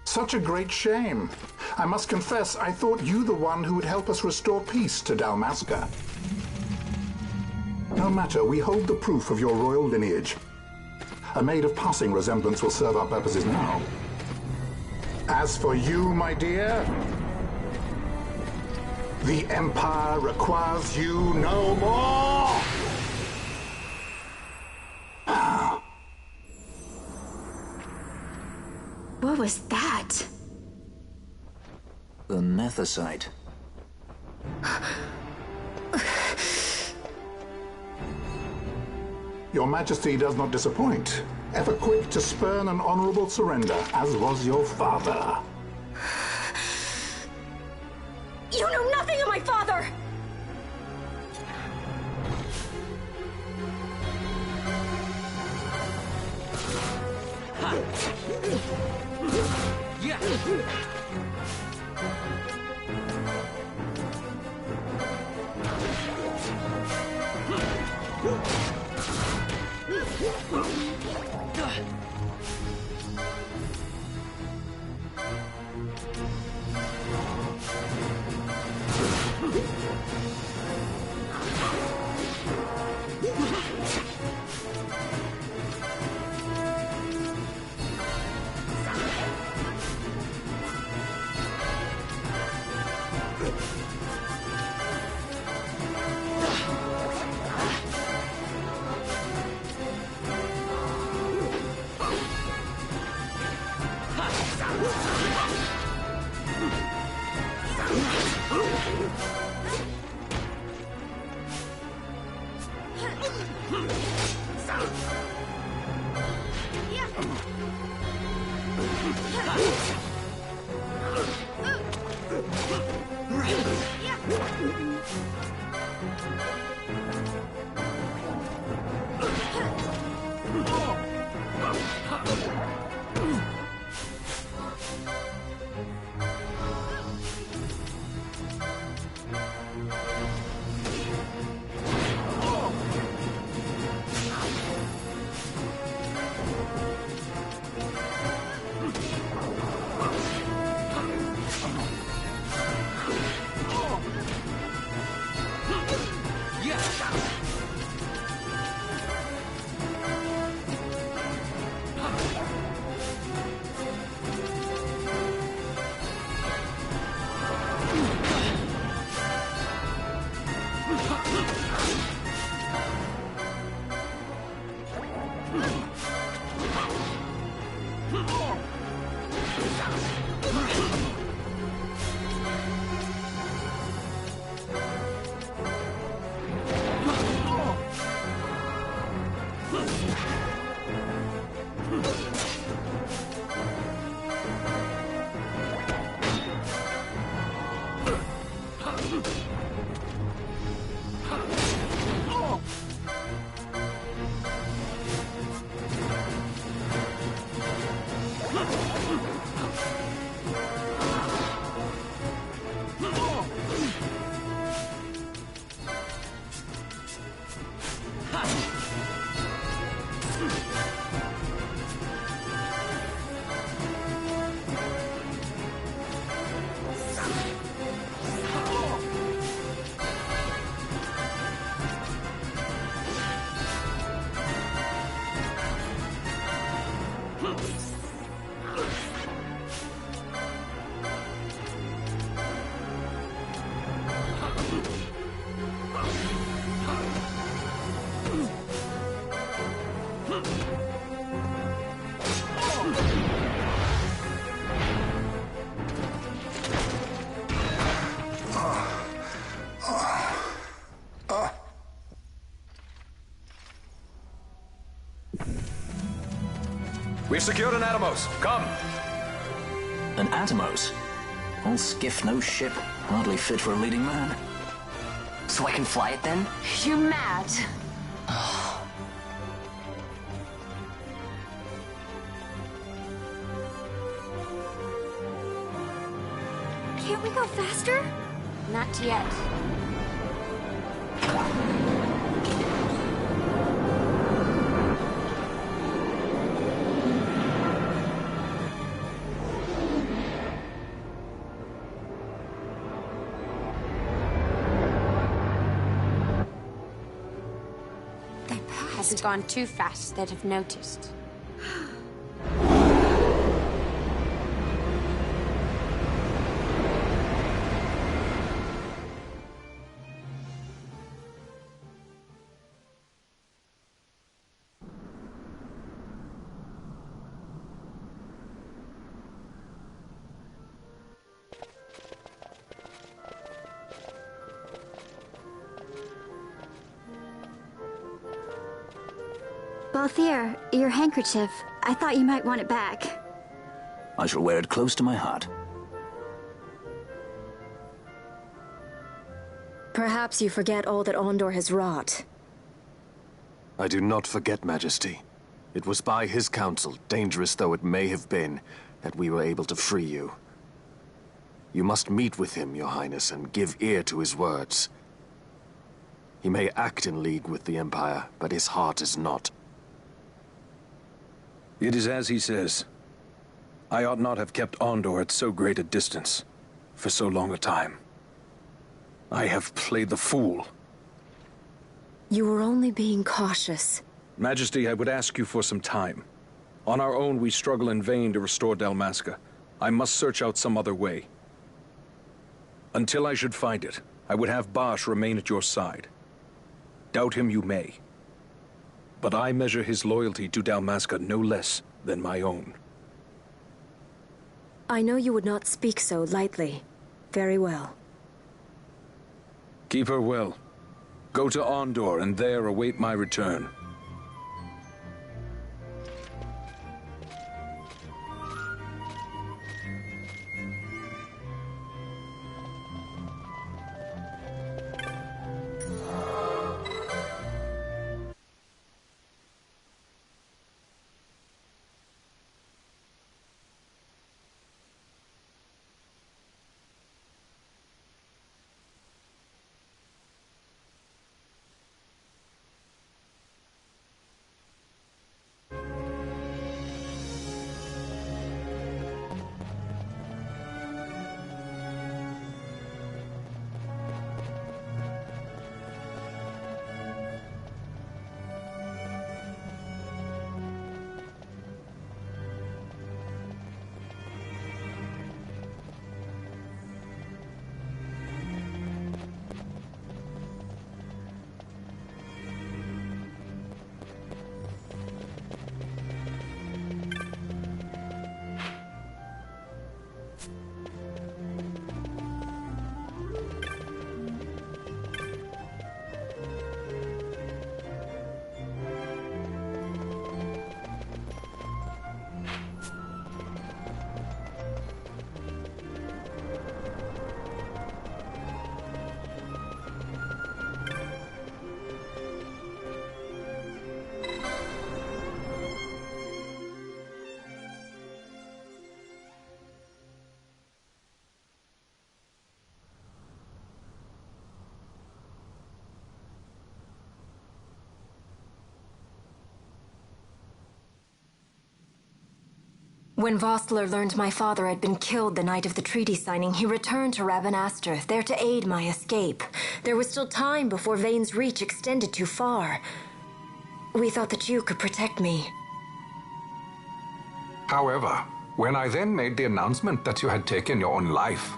Such a great shame. I must confess, I thought you the one who would help us restore peace to Dalmasca. No matter, we hold the proof of your royal lineage. A maid of passing resemblance will serve our purposes now. As for you, my dear, the Empire requires you no more! What was that? The Nethicite. Your Majesty does not disappoint. Ever quick to spurn an honorable surrender, as was your father. You know nothing of my father! We've secured an Atomos. Come! An Atomos? All skiff, no ship. Hardly fit for a leading man. So I can fly it then? You're mad. Can't we go faster? Not yet. Hasn't gone too fast that I've noticed. Balthier, your handkerchief. I thought you might want it back. I shall wear it close to my heart. Perhaps you forget all that Ondor has wrought. I do not forget, Majesty. It was by his counsel, dangerous though it may have been, that we were able to free you. You must meet with him, Your Highness, and give ear to his words. He may act in league with the Empire, but his heart is not. It is as he says. I ought not have kept Ondor at so great a distance for so long a time. I have played the fool. You were only being cautious. Majesty, I would ask you for some time. On our own, we struggle in vain to restore Dalmasca. I must search out some other way. Until I should find it, I would have Bosch remain at your side. Doubt him you may. But I measure his loyalty to Dalmasca no less than my own. I know you would not speak so lightly. Very well. Keep her well. Go to Ondor and there await my return. When Vossler learned my father had been killed the night of the treaty signing, he returned to Ravenaster, there to aid my escape. There was still time before Vane's reach extended too far. We thought that you could protect me. However, when I then made the announcement that you had taken your own life,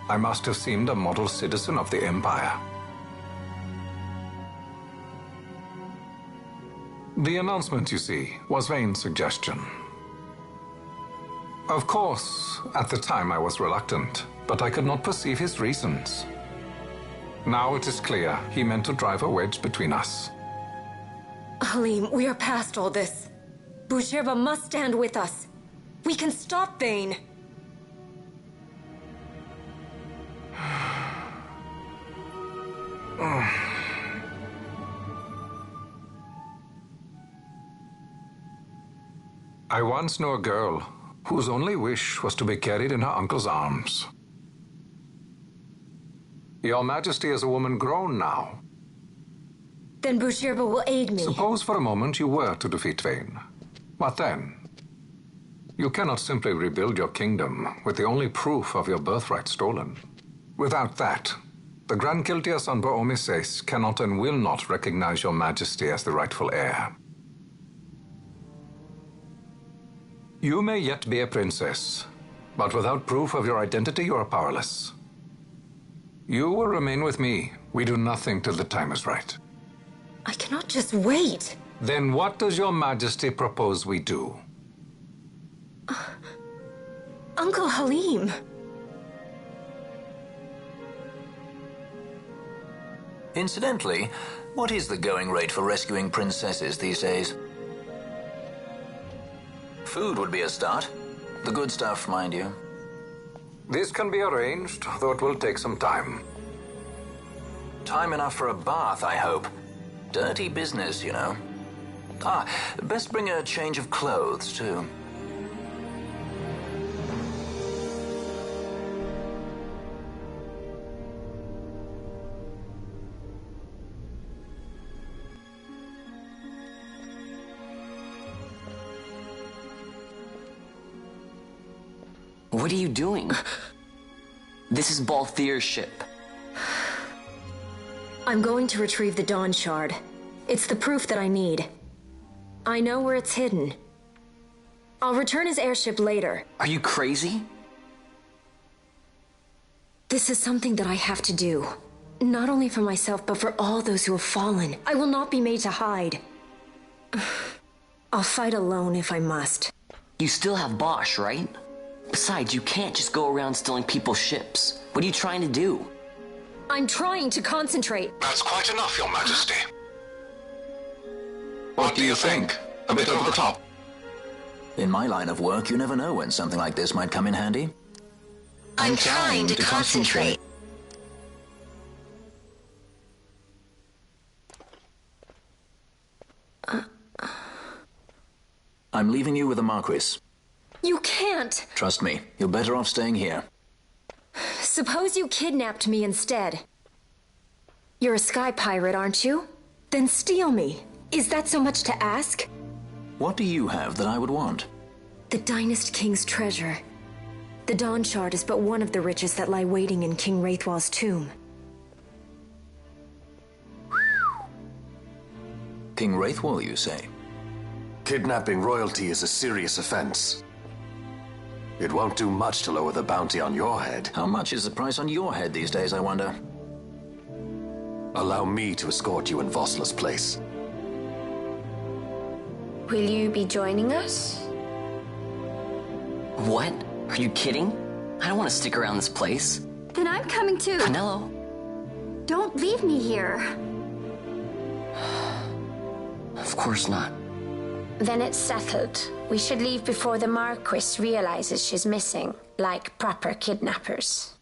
I must have seemed a model citizen of the Empire. The announcement, you see, was Vane's suggestion. Of course, at the time I was reluctant, but I could not perceive his reasons. Now it is clear he meant to drive a wedge between us. Halim, we are past all this. Boucherba must stand with us. We can stop Vane. I once knew a girl whose only wish was to be carried in her uncle's arms. Your Majesty is a woman grown now. Then Boucherba will aid me. Suppose for a moment you were to defeat Vane. What then? You cannot simply rebuild your kingdom with the only proof of your birthright stolen. Without that, the Grand Kiltias on Bo-Omises cannot and will not recognize your Majesty as the rightful heir. You may yet be a princess, but without proof of your identity, you are powerless. You will remain with me. We do nothing till the time is right. I cannot just wait. Then what does your Majesty propose we do? Uncle Halim. Incidentally, what is the going rate for rescuing princesses these days? Food would be a start. The good stuff, mind you. This can be arranged, though it will take some time. Time enough for a bath, I hope. Dirty business, you know. Best bring a change of clothes, too. What are you doing? This is Balthier's ship. I'm going to retrieve the Dawn Shard. It's the proof that I need. I know where it's hidden. I'll return his airship later. Are you crazy? This is something that I have to do. Not only for myself, but for all those who have fallen. I will not be made to hide. I'll fight alone if I must. You still have Bosch, right? Besides, you can't just go around stealing people's ships. What are you trying to do? I'm trying to concentrate. That's quite enough, Your Majesty. What do you think? A bit over the top? In my line of work, you never know when something like this might come in handy. I'm trying to concentrate. I'm leaving you with the Marquess. You can't. Trust me, you're better off staying here. Suppose you kidnapped me instead. You're a sky pirate, aren't you? Then steal me. Is that so much to ask? What do you have that I would want? The Dynast King's treasure. The Dawn Shard is but one of the riches that lie waiting in King Wraithwall's tomb. King Wraithwall, you say? Kidnapping royalty is a serious offense. It won't do much to lower the bounty on your head. How much is the price on your head these days, I wonder? Allow me to escort you in Vossler's place. Will you be joining us? What? Are you kidding? I don't want to stick around this place. Then I'm coming too. Canelo. Don't leave me here. Of course not. Then it's settled. We should leave before the Marquess realizes she's missing, like proper kidnappers.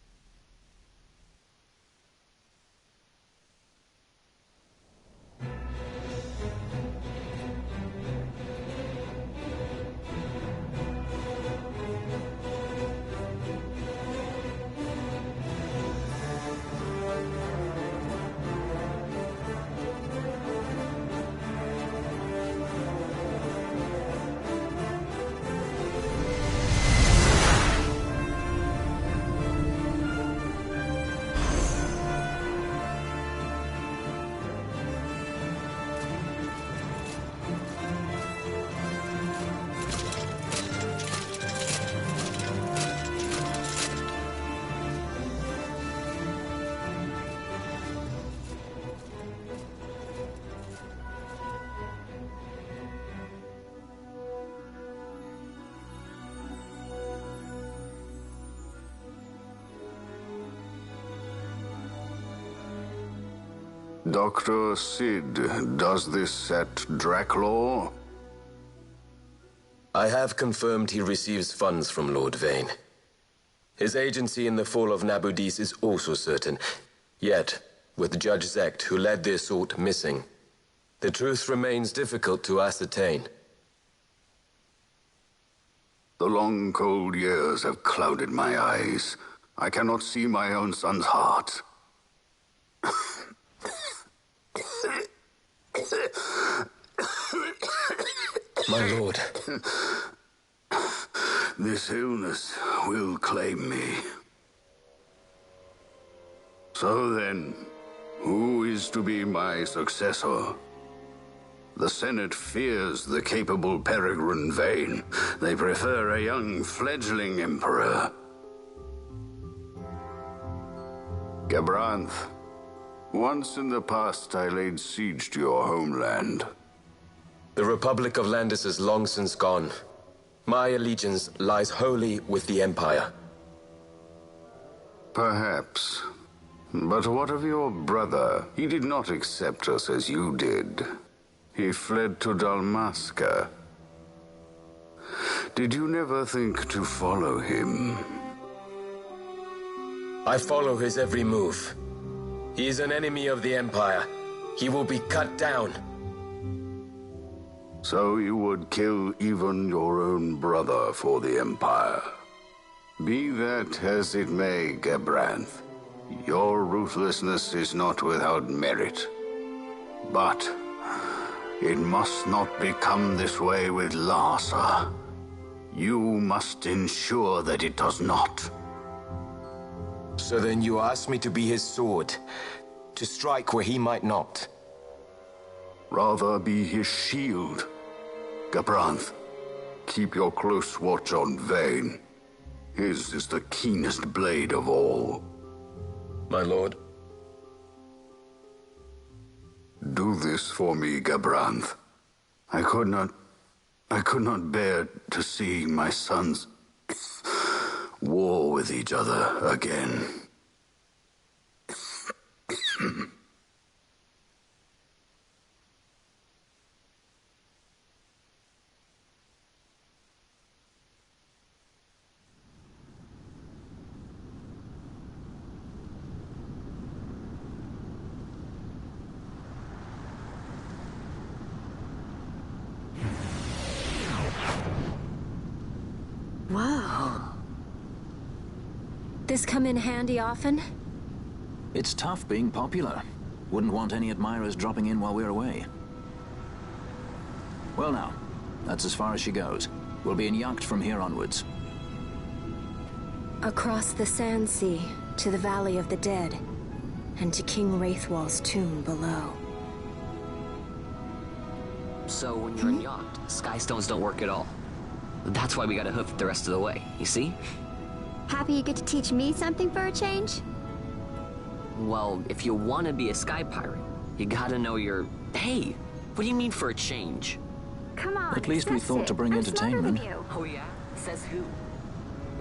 Dr. Sid, does this set Draclaw? I have confirmed he receives funds from Lord Vane. His agency in the fall of Nabudis is also certain. Yet, with Judge Zect, who led the assault, missing, the truth remains difficult to ascertain. The long, cold years have clouded my eyes. I cannot see my own son's heart. My lord. This illness will claim me. So then, who is to be my successor? The Senate fears the capable Peregrine Vane. They prefer a young fledgling emperor. Gabranth, once in the past I laid siege to your homeland. The Republic of Landis is long since gone. My allegiance lies wholly with the Empire. Perhaps. But what of your brother? He did not accept us as you did. He fled to Dalmasca. Did you never think to follow him? I follow his every move. He is an enemy of the Empire. He will be cut down. So you would kill even your own brother for the Empire. Be that as it may, Gabranth, your ruthlessness is not without merit. But it must not become this way with Larsa. You must ensure that it does not. So then you ask me to be his sword, to strike where he might not. Rather be his shield. Gabranth, keep your close watch on Vane. His is the keenest blade of all. My lord. Do this for me, Gabranth. I could not bear to see my sons war with each other again. Whoa. This come in handy often? It's tough being popular. Wouldn't want any admirers dropping in while we're away. Well now, that's as far as she goes. We'll be in yacht from here onwards. Across the Sand Sea, to the Valley of the Dead, and to King Wraithwall's tomb below. So when you're in yacht, skystones don't work at all. That's why we gotta hoof it the rest of the way, you see? Happy you get to teach me something for a change? Well, if you want to be a sky pirate, you gotta know your... Hey, what do you mean for a change? Come on, At least we thought to bring entertainment. Oh yeah? Says who? You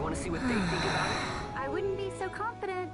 want to see what they think about it? I wouldn't be so confident.